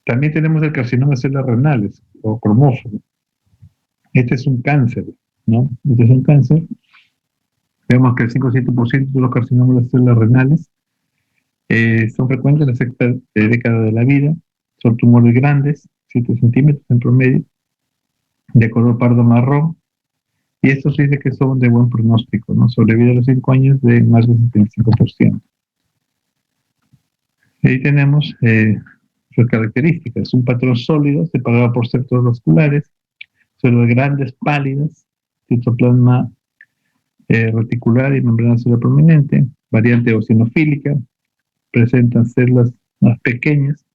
También tenemos el carcinoma de células renales, o cromósomo. Este es un cáncer, ¿no? Este es un cáncer. Vemos que el 5-7% de los carcinomas de células renales son frecuentes en la sexta década de la vida. Son tumores grandes, 7 centímetros en promedio, de color pardo marrón. Y estos se dice que son de buen pronóstico, ¿no? Sobrevida a los 5 años de más del 75%. Ahí tenemos sus características. Un patrón sólido separado por septos vasculares, células grandes, pálidas, citoplasma reticular y membrana celular prominente, variante eosinofílica, presentan células más pequeñas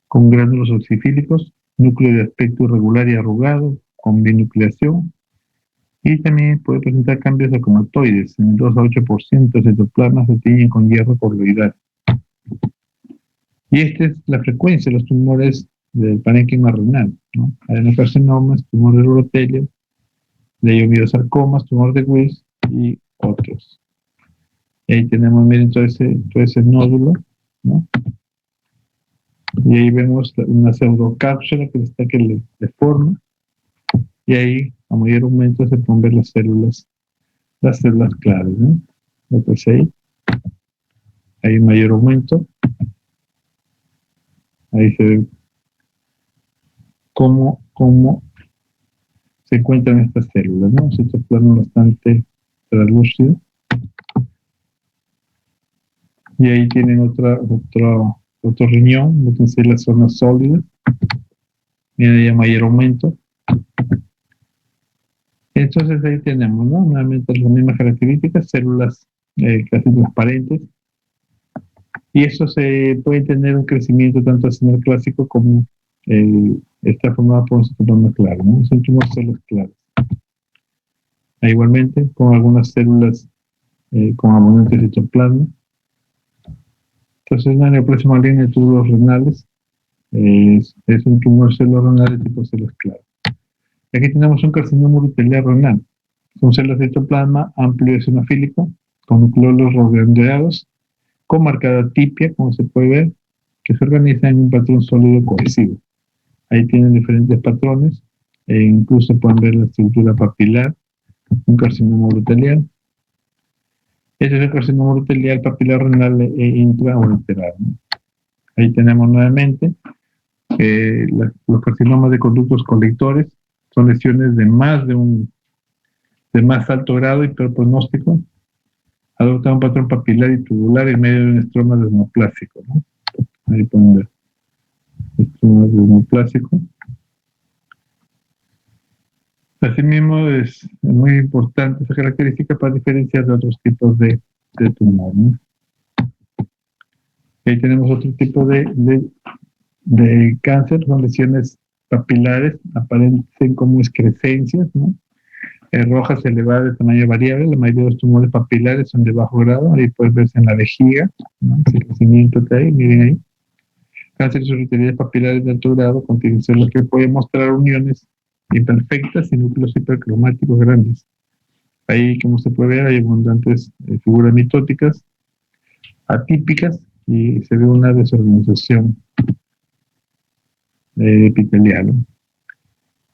con gránulos oxifílicos, núcleo de aspecto irregular y arrugado, con binucleación, y también puede presentar cambios acomatoides. En el 2 a 8% de citoplasma se tiñen con hierro coloidal. Y esta es la frecuencia de los tumores del parénquima renal, ¿no? Adenocarcinomas, tumor del urotelio, leiomyosarcomas, tumor de Wills y otros. Y ahí tenemos, miren, todo ese nódulo, ¿no? Y ahí vemos una pseudocápsula que le forma, y ahí a mayor aumento se pueden ver las células claves, ¿no? Entonces ahí hay un mayor aumento. Ahí se ve cómo se encuentran estas células, ¿no? Citoplasma bastante translúcido. Y ahí tienen otro riñón, entonces las zonas sólidas. Miren ahí a mayor aumento. Entonces ahí tenemos, ¿no? Nuevamente las mismas características, células casi transparentes. Y eso se puede tener un crecimiento tanto al señal clásico como está formado por un citoplasma claro, ¿no? Son tumores células claras. Igualmente, con algunas células con abundante citoplasma. Entonces, una neoplasia maligna de túbulos renales es un tumor celular renal de tipo células claras. Aquí tenemos un carcinoma urotelial renal. Son células de citoplasma amplio eosinofílico, con nucleolos redondeados, con marcada tipia, como se puede ver, que se organiza en un patrón sólido cohesivo. Ahí tienen diferentes patrones, incluso pueden ver la estructura papilar, un carcinoma urotelial. Este es el carcinoma urotelial papilar renal intraurotelial, ¿no? Ahí tenemos nuevamente los carcinomas de conductos colectores, son lesiones de más alto grado y peor pronóstico. Adopta un patrón papilar y tubular en medio de un estroma desmoplásico, ¿no? Ahí pueden ver tumores de neoplásico. Asimismo, es muy importante esa característica para diferenciar de otros tipos de tumor, ¿no? Ahí tenemos otro tipo de cáncer, son lesiones papilares, aparecen como excrescencias, ¿no? Rojas elevadas de tamaño variable. La mayoría de los tumores papilares son de bajo grado, ahí puedes verse en la vejiga, ¿no? Ese crecimiento que hay, miren ahí. Cánceres uroteriales papilares de alto grado contienen células que pueden mostrar uniones imperfectas y núcleos hipercromáticos grandes. Ahí, como se puede ver, hay abundantes figuras mitóticas atípicas y se ve una desorganización epitelial.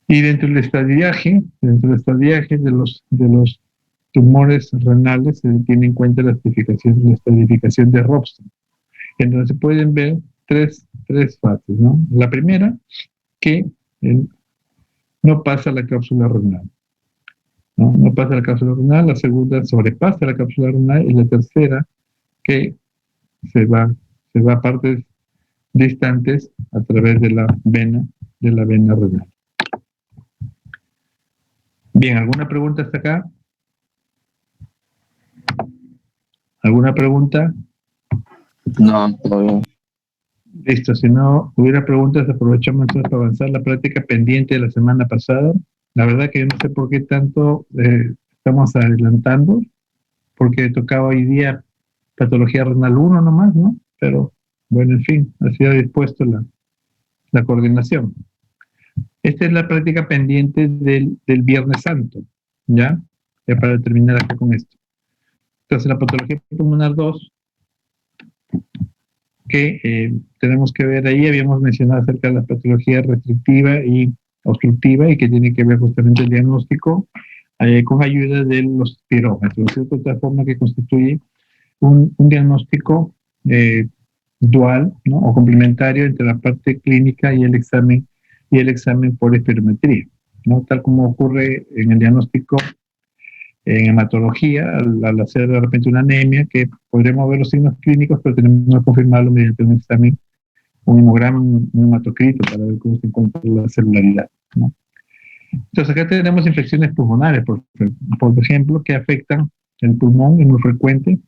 Y dentro del estadiaje de los tumores renales se tiene en cuenta la estratificación de Robson, en donde se pueden ver tres fases, ¿no? La primera, que no pasa la cápsula renal, no pasa la cápsula renal. La segunda, sobrepasa la cápsula renal. Y la tercera, que se va a partes distantes a través de la vena renal. Bien, ¿alguna pregunta hasta acá? ¿Alguna pregunta? No, todo bien. Listo, si no hubiera preguntas, aprovechamos entonces para avanzar la práctica pendiente de la semana pasada. La verdad que yo no sé por qué tanto estamos adelantando, porque tocaba hoy día patología renal 1 nomás, ¿no? Pero bueno, en fin, ha sido dispuesto la coordinación. Esta es la práctica pendiente del Viernes Santo, ¿ya? Ya para terminar acá con esto. Entonces, la patología pulmonar 2, que tenemos que ver ahí, habíamos mencionado acerca de la patología restrictiva y obstructiva, y que tiene que ver justamente el diagnóstico con ayuda de los pirómetros, ¿cierto? De tal forma que constituye un diagnóstico dual, ¿no? O complementario entre la parte clínica y el examen por espirometría, ¿no? Tal como ocurre en el diagnóstico en hematología, al hacer de repente una anemia, que podremos ver los signos clínicos, pero tenemos que confirmarlo mediante un examen, un hemograma, un hematocrito, para ver cómo se encuentra la celularidad, ¿no? Entonces acá tenemos infecciones pulmonares, por ejemplo, que afectan el pulmón, es muy frecuente,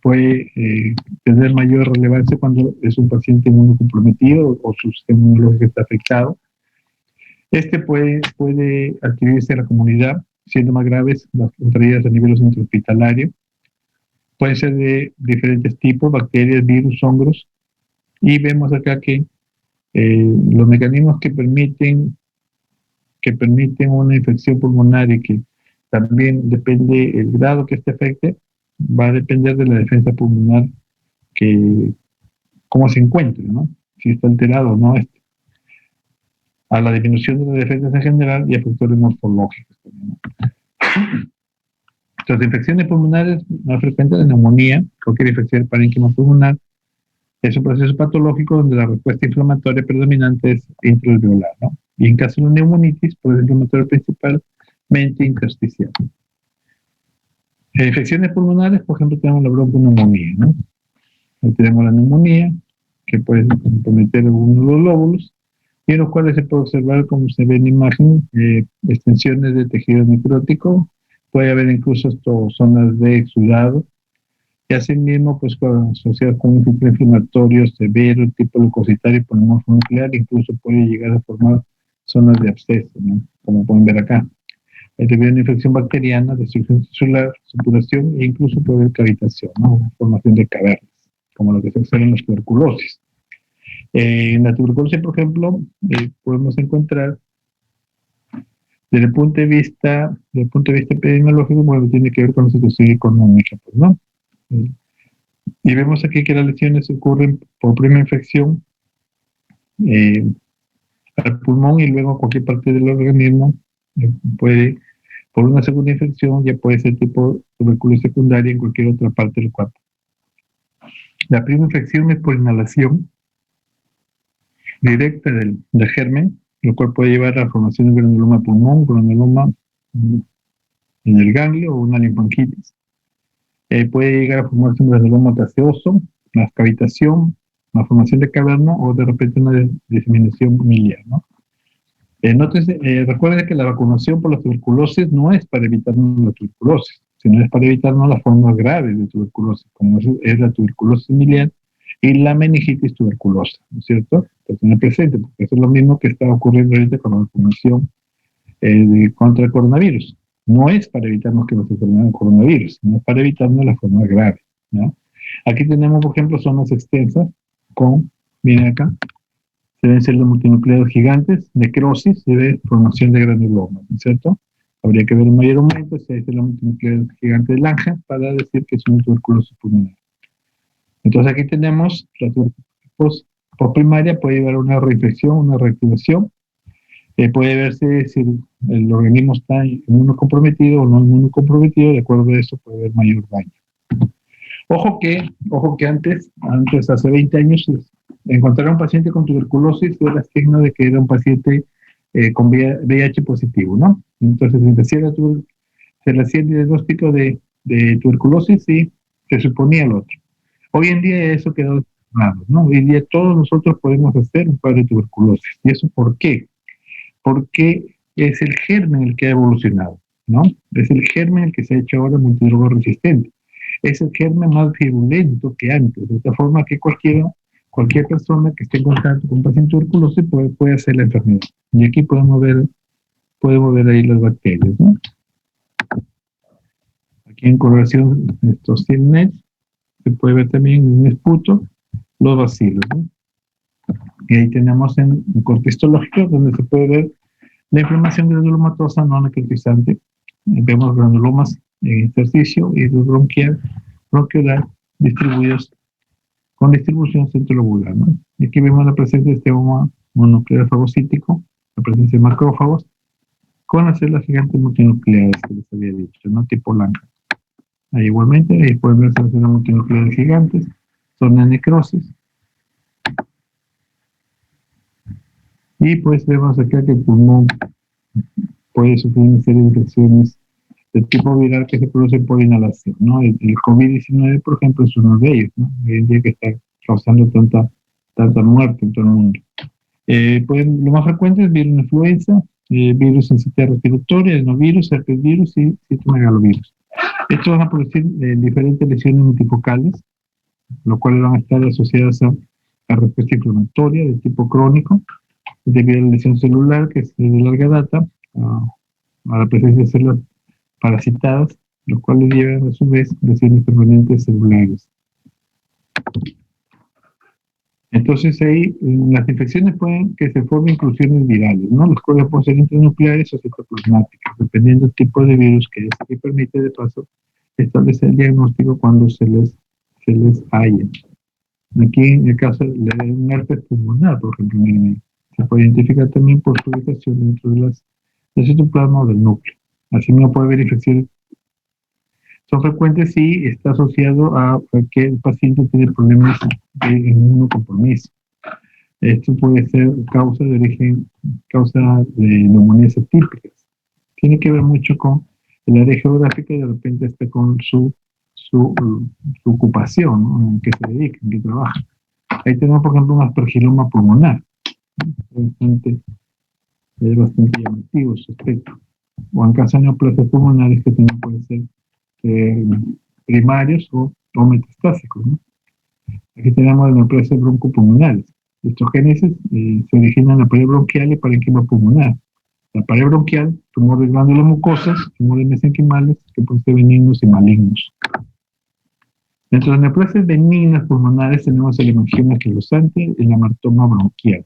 puede tener mayor relevancia cuando es un paciente inmunocomprometido o su sistema inmunológico está afectado. Este puede adquirirse en la comunidad, siendo más graves las contraídas a nivel intrahospitalario. Pueden ser de diferentes tipos, bacterias, virus, hongos, y vemos acá que los mecanismos que permiten una infección pulmonar, y que también depende el grado que este afecte, va a depender de la defensa pulmonar, cómo se encuentra, ¿no? Si está alterado o no. A la disminución de las defensas en general y a factores morfológicos también, ¿no? Entonces, infecciones pulmonares más frecuentes, la neumonía, cualquier infección del parénquima pulmonar, es un proceso patológico donde la respuesta inflamatoria predominante es intraalveolar, ¿no? Y en caso de una neumonitis, proceso inflamatorio principalmente intersticial. En infecciones pulmonares, por ejemplo, tenemos la bronconeumonía, ¿no? Ahí tenemos la neumonía, que puede comprometer algunos de los lóbulos, y en los cuales se puede observar, como se ve en la imagen, extensiones de tejido necrótico. Puede haber incluso zonas de exudado, y asimismo, pues, asociadas con un ciclo inflamatorio severo, tipo leucocitario polimorfo nuclear, incluso puede llegar a formar zonas de absceso, ¿no? Como pueden ver acá. Hay también una infección bacteriana, destrucción tisular, supuración, e incluso puede haber cavitación, ¿no? Formación de cavernas, como lo que se observa en la tuberculosis. En la tuberculosis, por ejemplo, podemos encontrar, desde el punto de vista epidemiológico, bueno, tiene que ver con la situación económica, pues, ¿no? Y vemos aquí que las lesiones ocurren por primera infección al pulmón, y luego a cualquier parte del organismo. Por una segunda infección, ya puede ser tipo tuberculosis secundaria en cualquier otra parte del cuerpo. La primera infección es por inhalación directa del germen, lo cual puede llevar a la formación de granuloma pulmón, granuloma en el ganglio o una linfangitis. Puede llegar a formarse un granuloma gaseoso, la cavitación, una formación de caverna o de repente una diseminación miliar, ¿no? Entonces, recuerden que la vacunación por la tuberculosis no es para evitarnos la tuberculosis, sino es para evitarnos las formas graves de tuberculosis, como es la tuberculosis miliar y la meningitis tuberculosa, ¿no es cierto? Para tener presente, porque eso es lo mismo que está ocurriendo ahorita con la vacunación contra el coronavirus. No es para evitarnos que nos enfermemos el coronavirus, sino es para evitarnos las formas graves, ¿no? Aquí tenemos, por ejemplo, zonas extensas con, miren acá, se ven células multinucleares gigantes, necrosis, se ve formación de granulomas, ¿no es cierto? Habría que ver un mayor aumento si hay células multinucleares gigantes de Lange para decir que es una tuberculosis pulmonar. Entonces aquí tenemos la tuberculosis postprimaria, puede llevar a una reinfección, una reactivación, puede verse si el organismo está inmunocomprometido o no inmunocomprometido, de acuerdo a eso puede haber mayor daño. Ojo que antes, hace 20 años, encontrar a un paciente con tuberculosis era signo de que era un paciente con VIH positivo, ¿no? Entonces se le hacía el diagnóstico de tuberculosis y se suponía lo otro. Hoy en día eso quedó claro, ¿no? Hoy en día todos nosotros podemos hacer un cuadro de tuberculosis. ¿Y eso por qué? Porque es el germen el que ha evolucionado, ¿no? Es el germen el que se ha hecho ahora multidroga resistente. Es el germen más virulento que antes, de tal forma que cualquier persona que esté en contacto con un paciente tuberculoso puede hacer la enfermedad. Y aquí podemos ver ahí las bacterias, ¿no? Aquí en coloración estos CILNETs, se puede ver también en un esputo los bacilos, ¿no? Y ahí tenemos en un corte histológico donde se puede ver la inflamación granulomatosa no necrotizante. Vemos granulomas en intersticio y los bronquiolar distribuidos con distribución centrolobular, ¿no? Y aquí vemos la presencia de este mononuclear fagocítico, la presencia de macrófagos, con las células gigantes multinucleares que les había dicho, ¿no? Tipo Lange. Ahí igualmente, ahí pueden ver las células multinucleares gigantes, zona de necrosis. Y pues vemos acá que el pulmón puede sufrir una serie de infecciones de tipo viral que se producen por inhalación, ¿no? El COVID-19, por ejemplo, es uno de ellos, ¿no? Hoy en día que está causando tanta muerte en todo el mundo. Lo más frecuente es virus de influenza, virus sensitiva respiratoria, adenovirus, herpesvirus y citomegalovirus. Estos van a producir diferentes lesiones multifocales, lo cual van a estar asociadas a respuesta inflamatoria de tipo crónico, debido a la lesión celular, que es de larga data, a la presencia de células parasitadas, los cuales llevan a su vez lesiones permanentes celulares. Entonces ahí las infecciones pueden que se formen inclusiones virales, ¿no? Las cuales pueden ser intranucleares o citoplasmáticas, dependiendo del tipo de virus que es, y permite de paso establecer el diagnóstico cuando se les halla. Aquí en el caso de un herpes pulmonar, por ejemplo, se puede identificar también por su ubicación dentro del citoplasma o del núcleo. Así mismo puede haber infecciones. Son frecuentes si está asociado a que el paciente tiene problemas de inmunocompromiso. Esto puede ser causa de neumonías atípicas. Tiene que ver mucho con el área geográfica y de repente está con su ocupación, ¿no? En que se dedica, en que trabaja. Ahí tenemos, por ejemplo, un aspergiloma pulmonar. Es bastante llamativo su aspecto. O en caso de neoplasias pulmonares que también pueden ser primarios o metastásicos, ¿no? Aquí tenemos las neoplasias broncopulmonares. Estos génesis se originan en la pared bronquial y parénquima pulmonar. La pared bronquial, tumor de glándulas mucosas, tumores mesenquimales que pueden ser benignos y malignos. Dentro de las neoplasias benignas pulmonares tenemos el hemangioma esclerosante, el amartoma bronquial.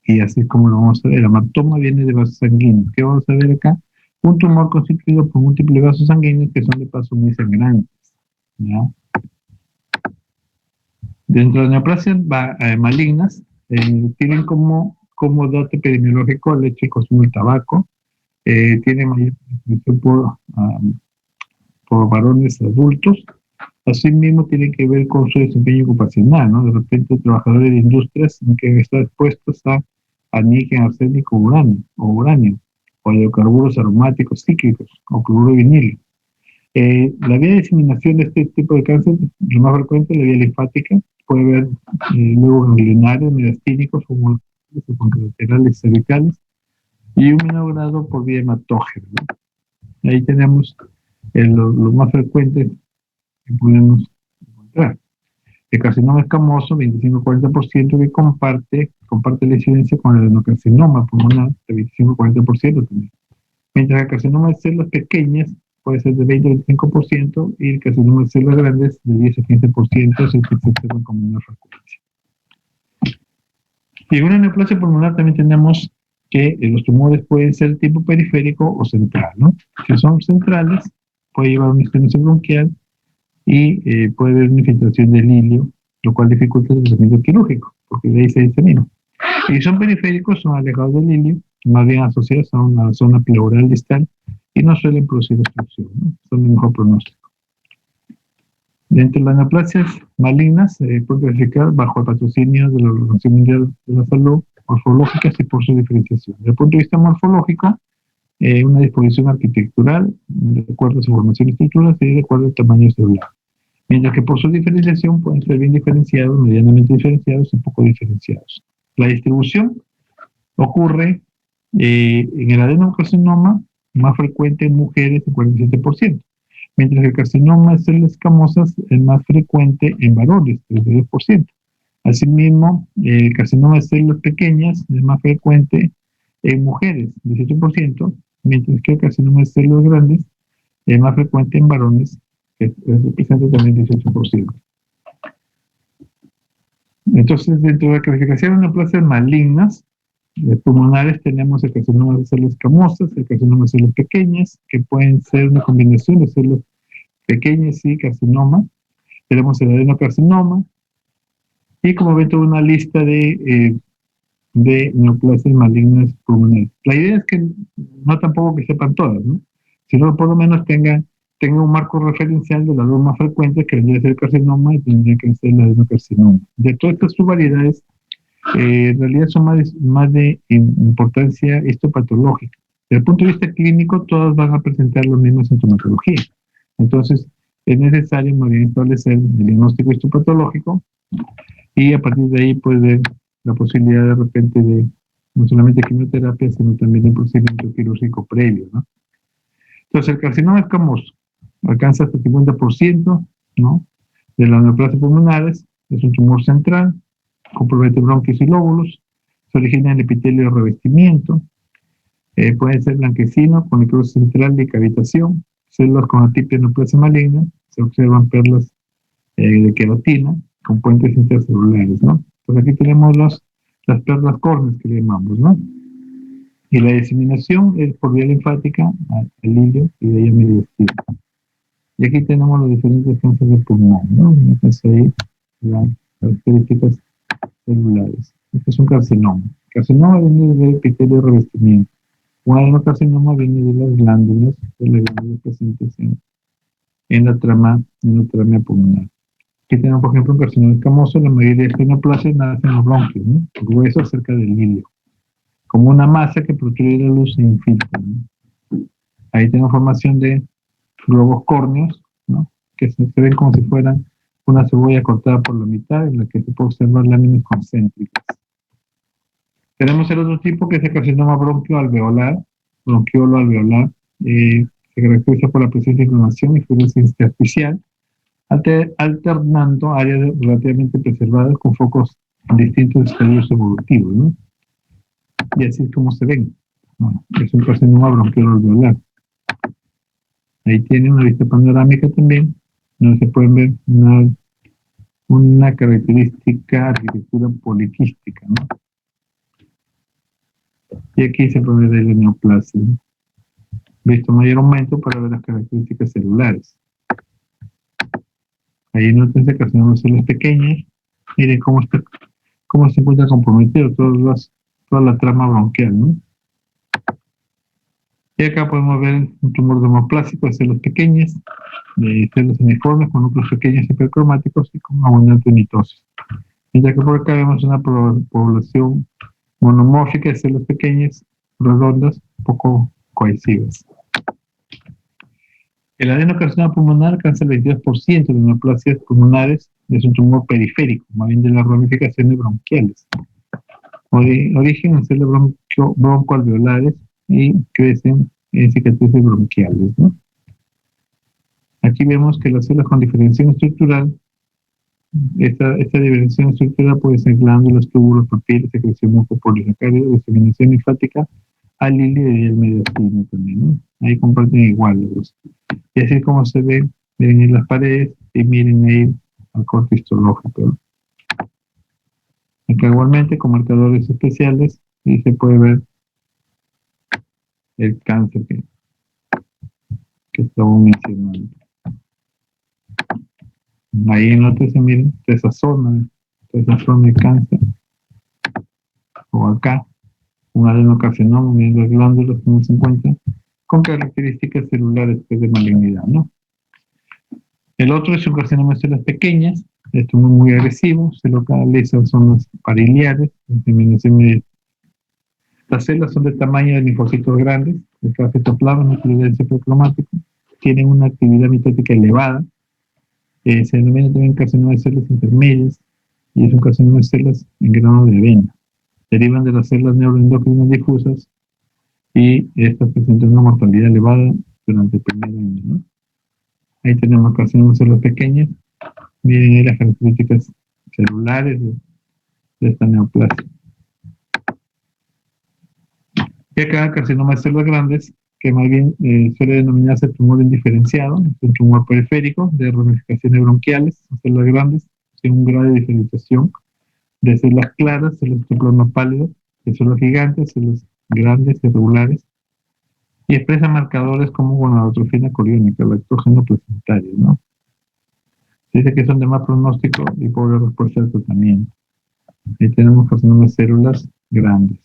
Y así es como lo vamos a ver. El amartoma viene de vasos sanguíneos. ¿Qué vamos a ver acá? Un tumor constituido por múltiples vasos sanguíneos que son de paso muy sangrantes, ¿ya? Dentro de neoplasias malignas, tienen como dato epidemiológico el hecho de consumo del tabaco, tiene mayor transmisión por varones adultos. Asimismo, tiene que ver con su desempeño ocupacional, ¿no? De repente, trabajadores de industrias que están expuestos a níquel, arsénico o uranio, o hidrocarburos aromáticos cíclicos, o cloruro de vinilo. La vía de diseminación de este tipo de cáncer, lo más frecuente es la vía linfática, puede haber luego ganglionares, mediastínicos, como laterales cervicales, y un menor grado por vía hematógena, ¿no? Ahí tenemos lo más frecuente que podemos encontrar. El carcinoma escamoso, 25-40%, que comparte la incidencia con el adenocarcinoma pulmonar, de 25-40% también. Mientras que el carcinoma de células pequeñas puede ser de 20-25% y el carcinoma de células grandes de 10-15% es el que se observa con menor frecuencia. Y en una neoplasia pulmonar también tenemos que los tumores pueden ser tipo periférico o central, ¿no? Si son centrales, puede llevar una estenosis bronquial y puede haber una infiltración del hilio, lo cual dificulta el tratamiento quirúrgico, porque de ahí se disemina. Y si son periféricos, son alejados del hilio, más bien asociados a una zona pleural distal y no suelen producir obstrucción, ¿no? Son el mejor pronóstico. Dentro de las neoplasias malignas se puede clasificar bajo el patrocinio de la Organización Mundial de la Salud, morfológicas y por su diferenciación. Desde el punto de vista morfológico, una disposición arquitectural, de acuerdo a su formación y estructuras y de acuerdo al tamaño celular. Mientras que por su diferenciación pueden ser bien diferenciados, medianamente diferenciados y poco diferenciados. La distribución ocurre en el adenocarcinoma, más frecuente en mujeres, el 47%, mientras que el carcinoma de células escamosas es más frecuente en varones, 32%. Asimismo, el carcinoma de células pequeñas es más frecuente en mujeres, 18%, mientras que el carcinoma de células grandes es más frecuente en varones, que representa también 18%. Entonces, dentro de la clasificación de neoplasias malignas pulmonares tenemos el carcinoma de células escamosas, el carcinoma de células pequeñas, que pueden ser una combinación de células pequeñas y carcinoma. Tenemos el adenocarcinoma, y como ven, toda una lista de neoplasias malignas pulmonares. La idea es que no tampoco que sepan todas, ¿no? Sino por lo menos tengan un marco referencial de las dos más frecuentes, que tendría que ser el carcinoma y tendría que ser el adenocarcinoma. De todas estas subvariedades, en realidad son más de importancia histopatológica. Desde el punto de vista clínico, todas van a presentar la misma sintomatología. Entonces, es necesario más bien establecer el diagnóstico histopatológico y a partir de ahí puede haber la posibilidad de repente de no solamente quimioterapia, sino también un procedimiento quirúrgico previo, ¿no? Entonces, el carcinoma escamoso alcanza hasta el 50%, ¿no?, de las neoplasias pulmonares. Es un tumor central, compromete bronquios y lóbulos, se origina en el epitelio de revestimiento, puede ser blanquecino con necrosis central de cavitación, células con atipia neoplasia maligna, se observan perlas de queratina con puentes intercelulares, ¿no? Pues aquí tenemos las perlas córneas que le llamamos, ¿no? Y la diseminación es por vía linfática al hilio y de ahí a mediastino. Y aquí tenemos los diferentes cánceres de pulmón, ¿no? Fíjense ahí las características celulares. Este es un carcinoma. El carcinoma viene del epitelio de revestimiento. Un adenocarcinoma viene de las glándulas presentes en la trama pulmonar. Aquí tenemos, por ejemplo, un carcinoma escamoso. La mayoría de estas neoplasias nacen en los bronquios, ¿no? El hueso cerca del hilio, como una masa que protruye la luz e infiltra, ¿no? Ahí tenemos formación de globos córneos, ¿no?, que se ven como si fueran una cebolla cortada por la mitad, en la que se puede observar láminas concéntricas. Tenemos el otro tipo, que es el carcinoma bronquioalveolar, bronquiolo-alveolar. Se caracteriza por la presencia de inflamación y fibrosis intersticial, alternando áreas relativamente preservadas con focos en distintos estadios evolutivos, ¿no? Y así es como se ven, ¿no? Es un carcinoma bronquiolo-alveolar. Ahí tiene una vista panorámica también, donde se pueden ver una característica arquitectura poliquística, ¿no? Y aquí se puede ver la neoplasia, ¿no?, visto mayor aumento para ver las características celulares. Ahí noten que carcinoma de células pequeñas. Miren cómo se encuentra comprometido toda la trama bronquial, ¿no? Y acá podemos ver un tumor demoplásico de células pequeñas, de células uniformes con núcleos pequeños hipercromáticos y con abundante mitosis. Mientras que por acá vemos una población monomórfica de células pequeñas, redondas, poco cohesivas. El adenocarcinoma pulmonar alcanza el 22% de neoplasias pulmonares es un tumor periférico, más bien de las ramificaciones bronquiales. Origen en células broncoalveolares y crecen en cicatrices bronquiales, ¿no? Aquí vemos que las células con diferenciación estructural, esta diferenciación estructural puede ser glándulas, túbulos, papilas, secreción mucopolisacaria, diseminación linfática, alilia y el mediastino también, ¿no? Ahí comparten igual. Y así como se ve, miren en las paredes y miren ahí al corte histológico, ¿no? Acá igualmente con marcadores especiales y se puede ver el cáncer que estamos mencionando. Ahí en la otra se miren esa zona de cáncer. O acá, un adenocarcinoma, miren las glándulas como se encuentran, con características celulares de malignidad, ¿no? El otro es un carcinoma de células pequeñas, esto es muy agresivo, se localizan zonas pariliares, diseminación media. Las células son de tamaño de linfocitos grandes, el cafetoplasma, núcleo denso procromático, tienen una actividad mitótica elevada, se denomina también carcinoma de células intermedias, y es un carcinoma de células en grano de avena. Derivan de las células neuroendocrinas difusas, y estas presentan una mortalidad elevada durante el primer año, ¿no? Ahí tenemos carcinoma de células pequeñas, miren ahí las características celulares de esta neoplasia. Y acá carcinoma de células grandes, que más bien suele denominarse tumor indiferenciado, es un tumor periférico de ramificaciones bronquiales, células grandes, sin un grado de diferenciación de células claras, células de plasma pálido, de células gigantes, células grandes, irregulares, y expresa marcadores como gonadotrofina coriónica, lactógeno placentario, ¿no? Dice que son de más pronóstico y pobre respuesta al tratamiento. Ahí tenemos carcinoma de células grandes.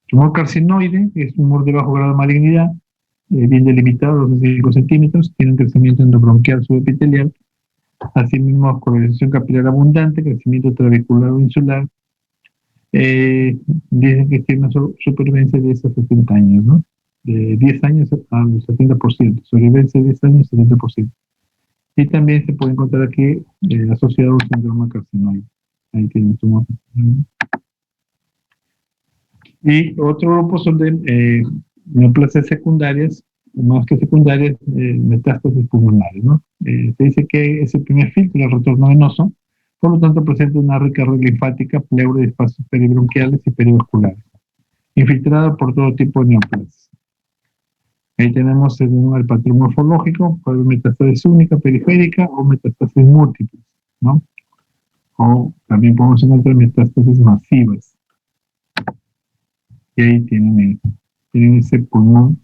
Tumor carcinoide, que es un tumor de bajo grado de malignidad, bien delimitado, 2 a 5 centímetros, tiene un crecimiento endobronquial subepitelial, asimismo colonización capilar abundante, crecimiento trabecular o insular. Dicen que tiene una supervivencia de 10 a 70 años, ¿no? De 10 años al 70%, sobrevivencia de 10 años, 70%. Y también se puede encontrar aquí asociado a un síndrome carcinoide. Ahí tienen tumor. Y otro grupo son de neoplasias secundarias, más que secundarias, metástasis pulmonares, ¿no? Se dice que es el primer filtro, el retorno venoso, por lo tanto presenta una rica red linfática, pleura de espacios peribronquiales y perivasculares, infiltrada por todo tipo de neoplasias. Ahí tenemos, según el patrón morfológico, puede haber metástasis única, periférica o metástasis múltiples, ¿no? O también podemos encontrar metástasis masivas. Y ahí tienen ese pulmón.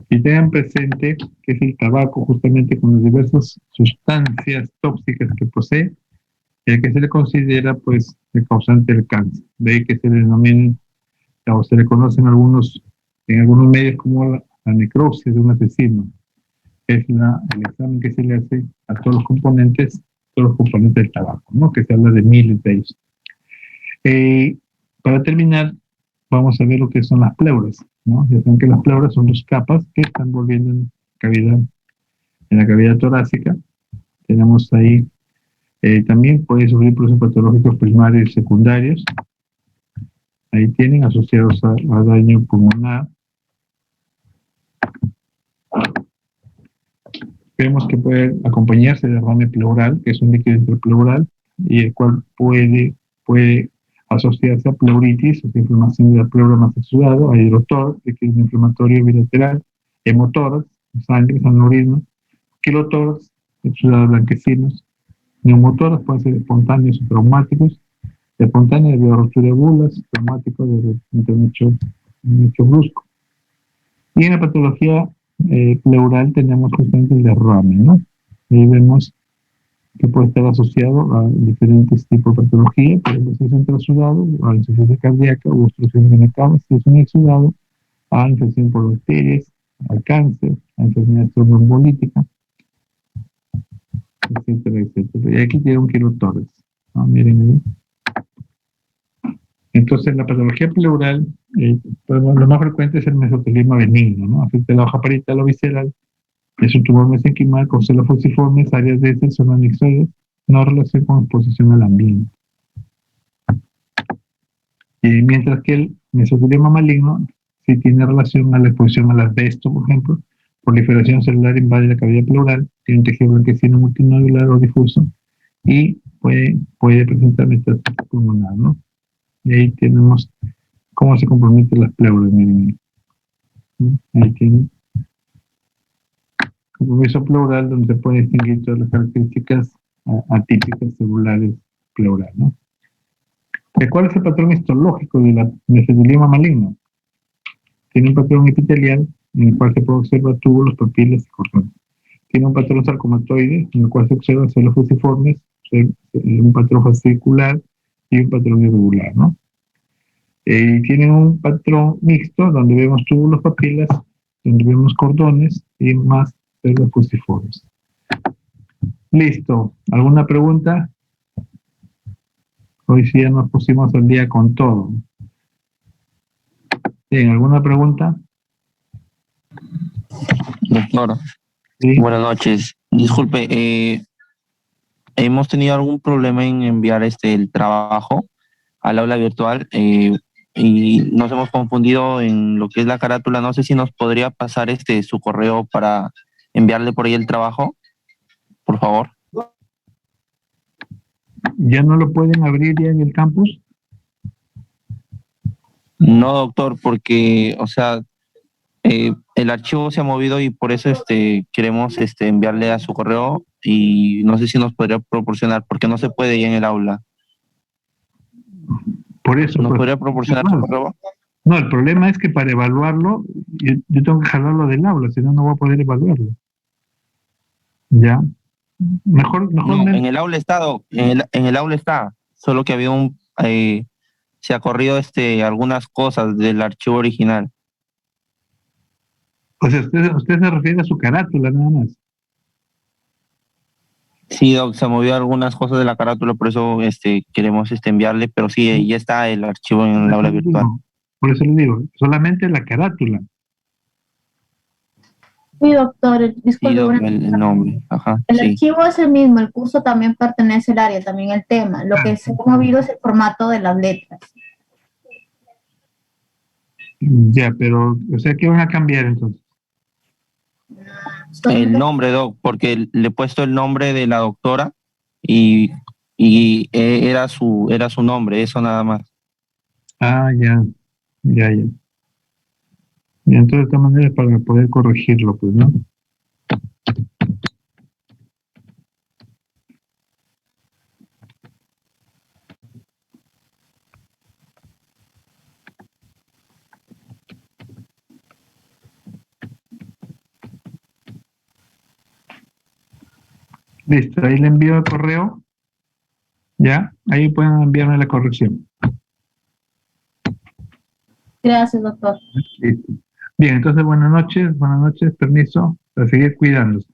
Y tengan presente que es el tabaco, justamente con las diversas sustancias tóxicas que posee, el que se le considera, pues, el causante del cáncer. De ahí que se le denomina, o se le conocen en algunos medios como la necropsia de un asesino. Es el examen que se le hace a todos los componentes del tabaco, ¿no? Que se habla de miles de ellos. Para terminar, vamos a ver lo que son las pleuras, ¿no? Ya saben que las pleuras son 2 capas que están envolviendo en la cavidad torácica. Tenemos ahí, también puede sufrir procesos patológicos primarios y secundarios. Ahí tienen asociados a daño pulmonar. Vemos que puede acompañarse de derrame pleural, que es un líquido intrapleural, y el cual puede asociarse a pleuritis, o sea, inflamación de la pleura más exudado, a hidrotórax, que es un inflamatorio bilateral, hemotórax, sangre, aneurisma, quilotórax, exudado blanquecinos, neumotórax, pueden ser espontáneos o traumáticos, espontánea de ruptura de bulas, traumático de un hecho brusco. Y en la patología pleural tenemos justamente el derrame, ¿no? Ahí vemos que puede estar asociado a diferentes tipos de patología, por ejemplo, si es un trasudado, a insuficiencia cardíaca o obstrucción venosa, si es un exudado, a infección por bacterias, al cáncer, a enfermedad tromboembolítica, etcétera, etcétera. Y aquí tiene un quilotórax, ¿no? Miren ahí. Entonces, la patología pleural, lo más frecuente es el mesotelismo benigno, ¿no? Afecta la hoja parietal o visceral, Es un tumor mesenquimal con células fusiformes, áreas de este son anexoides, no relación con exposición al ambiente. Y mientras que el mesotelioma maligno sí tiene relación a la exposición al asbesto, por ejemplo, proliferación celular invade la cavidad pleural, tiene un tejido blanquecino multinodular o difuso y puede presentar metástasis pulmonar, ¿no? Y ahí tenemos cómo se comprometen las pleuras, miren. Ahí tiene compromiso pleural donde se puede distinguir todas las características atípicas celulares pleural, ¿no? ¿Cuál es el patrón histológico de la mesotelioma maligno? Tiene un patrón epitelial en el cual se puede observar túbulos, papilas y cordones. Tiene un patrón sarcomatoide en el cual se observan células fusiformes, un patrón fascicular y un patrón irregular, ¿no? Tiene un patrón mixto donde vemos túbulos, papilas, donde vemos cordones y más células fusiformes. Listo. ¿Alguna pregunta? Hoy sí ya nos pusimos al día con todo. Bien, ¿alguna pregunta? Doctor, Sí. buenas noches. Disculpe, hemos tenido algún problema en enviar el trabajo al aula virtual y nos hemos confundido en lo que es la carátula. No sé si nos podría pasar su correo para enviarle por ahí el trabajo, por favor. ¿Ya no lo pueden abrir ya en el campus? No, doctor, porque, o sea, el archivo se ha movido y por eso queremos enviarle a su correo y no sé si nos podría proporcionar, porque no se puede ya en el aula. Por eso. ¿Nos pues, podría proporcionar su correo? No, el problema es que para evaluarlo, yo tengo que jalarlo del aula, si no, no voy a poder evaluarlo. ¿Ya? Mejor No, en el aula está, en el aula está, solo que ha habido se ha corrido algunas cosas del archivo original. O sea, usted se refiere a su carátula nada más. Sí, doc, se movió algunas cosas de la carátula, por eso queremos enviarle, pero sí, ya está el archivo en el aula virtual. Por eso le digo, solamente la carátula. Sí, doctor, disculpe. Sí, doc, el nombre, ajá, el sí. archivo es el mismo, el curso también pertenece al área, también el tema. Lo que se ha movido es el formato de las letras. Ya, pero, o sea, ¿qué van a cambiar entonces? El nombre, doc, porque le he puesto el nombre de la doctora y era su nombre, eso nada más. Ah, ya. Y entonces, de esta manera, para poder corregirlo, pues, ¿no? Listo, ahí le envío el correo. Ya, ahí pueden enviarme la corrección. Gracias, doctor. Listo. Bien, entonces buenas noches, permiso, para seguir cuidándose.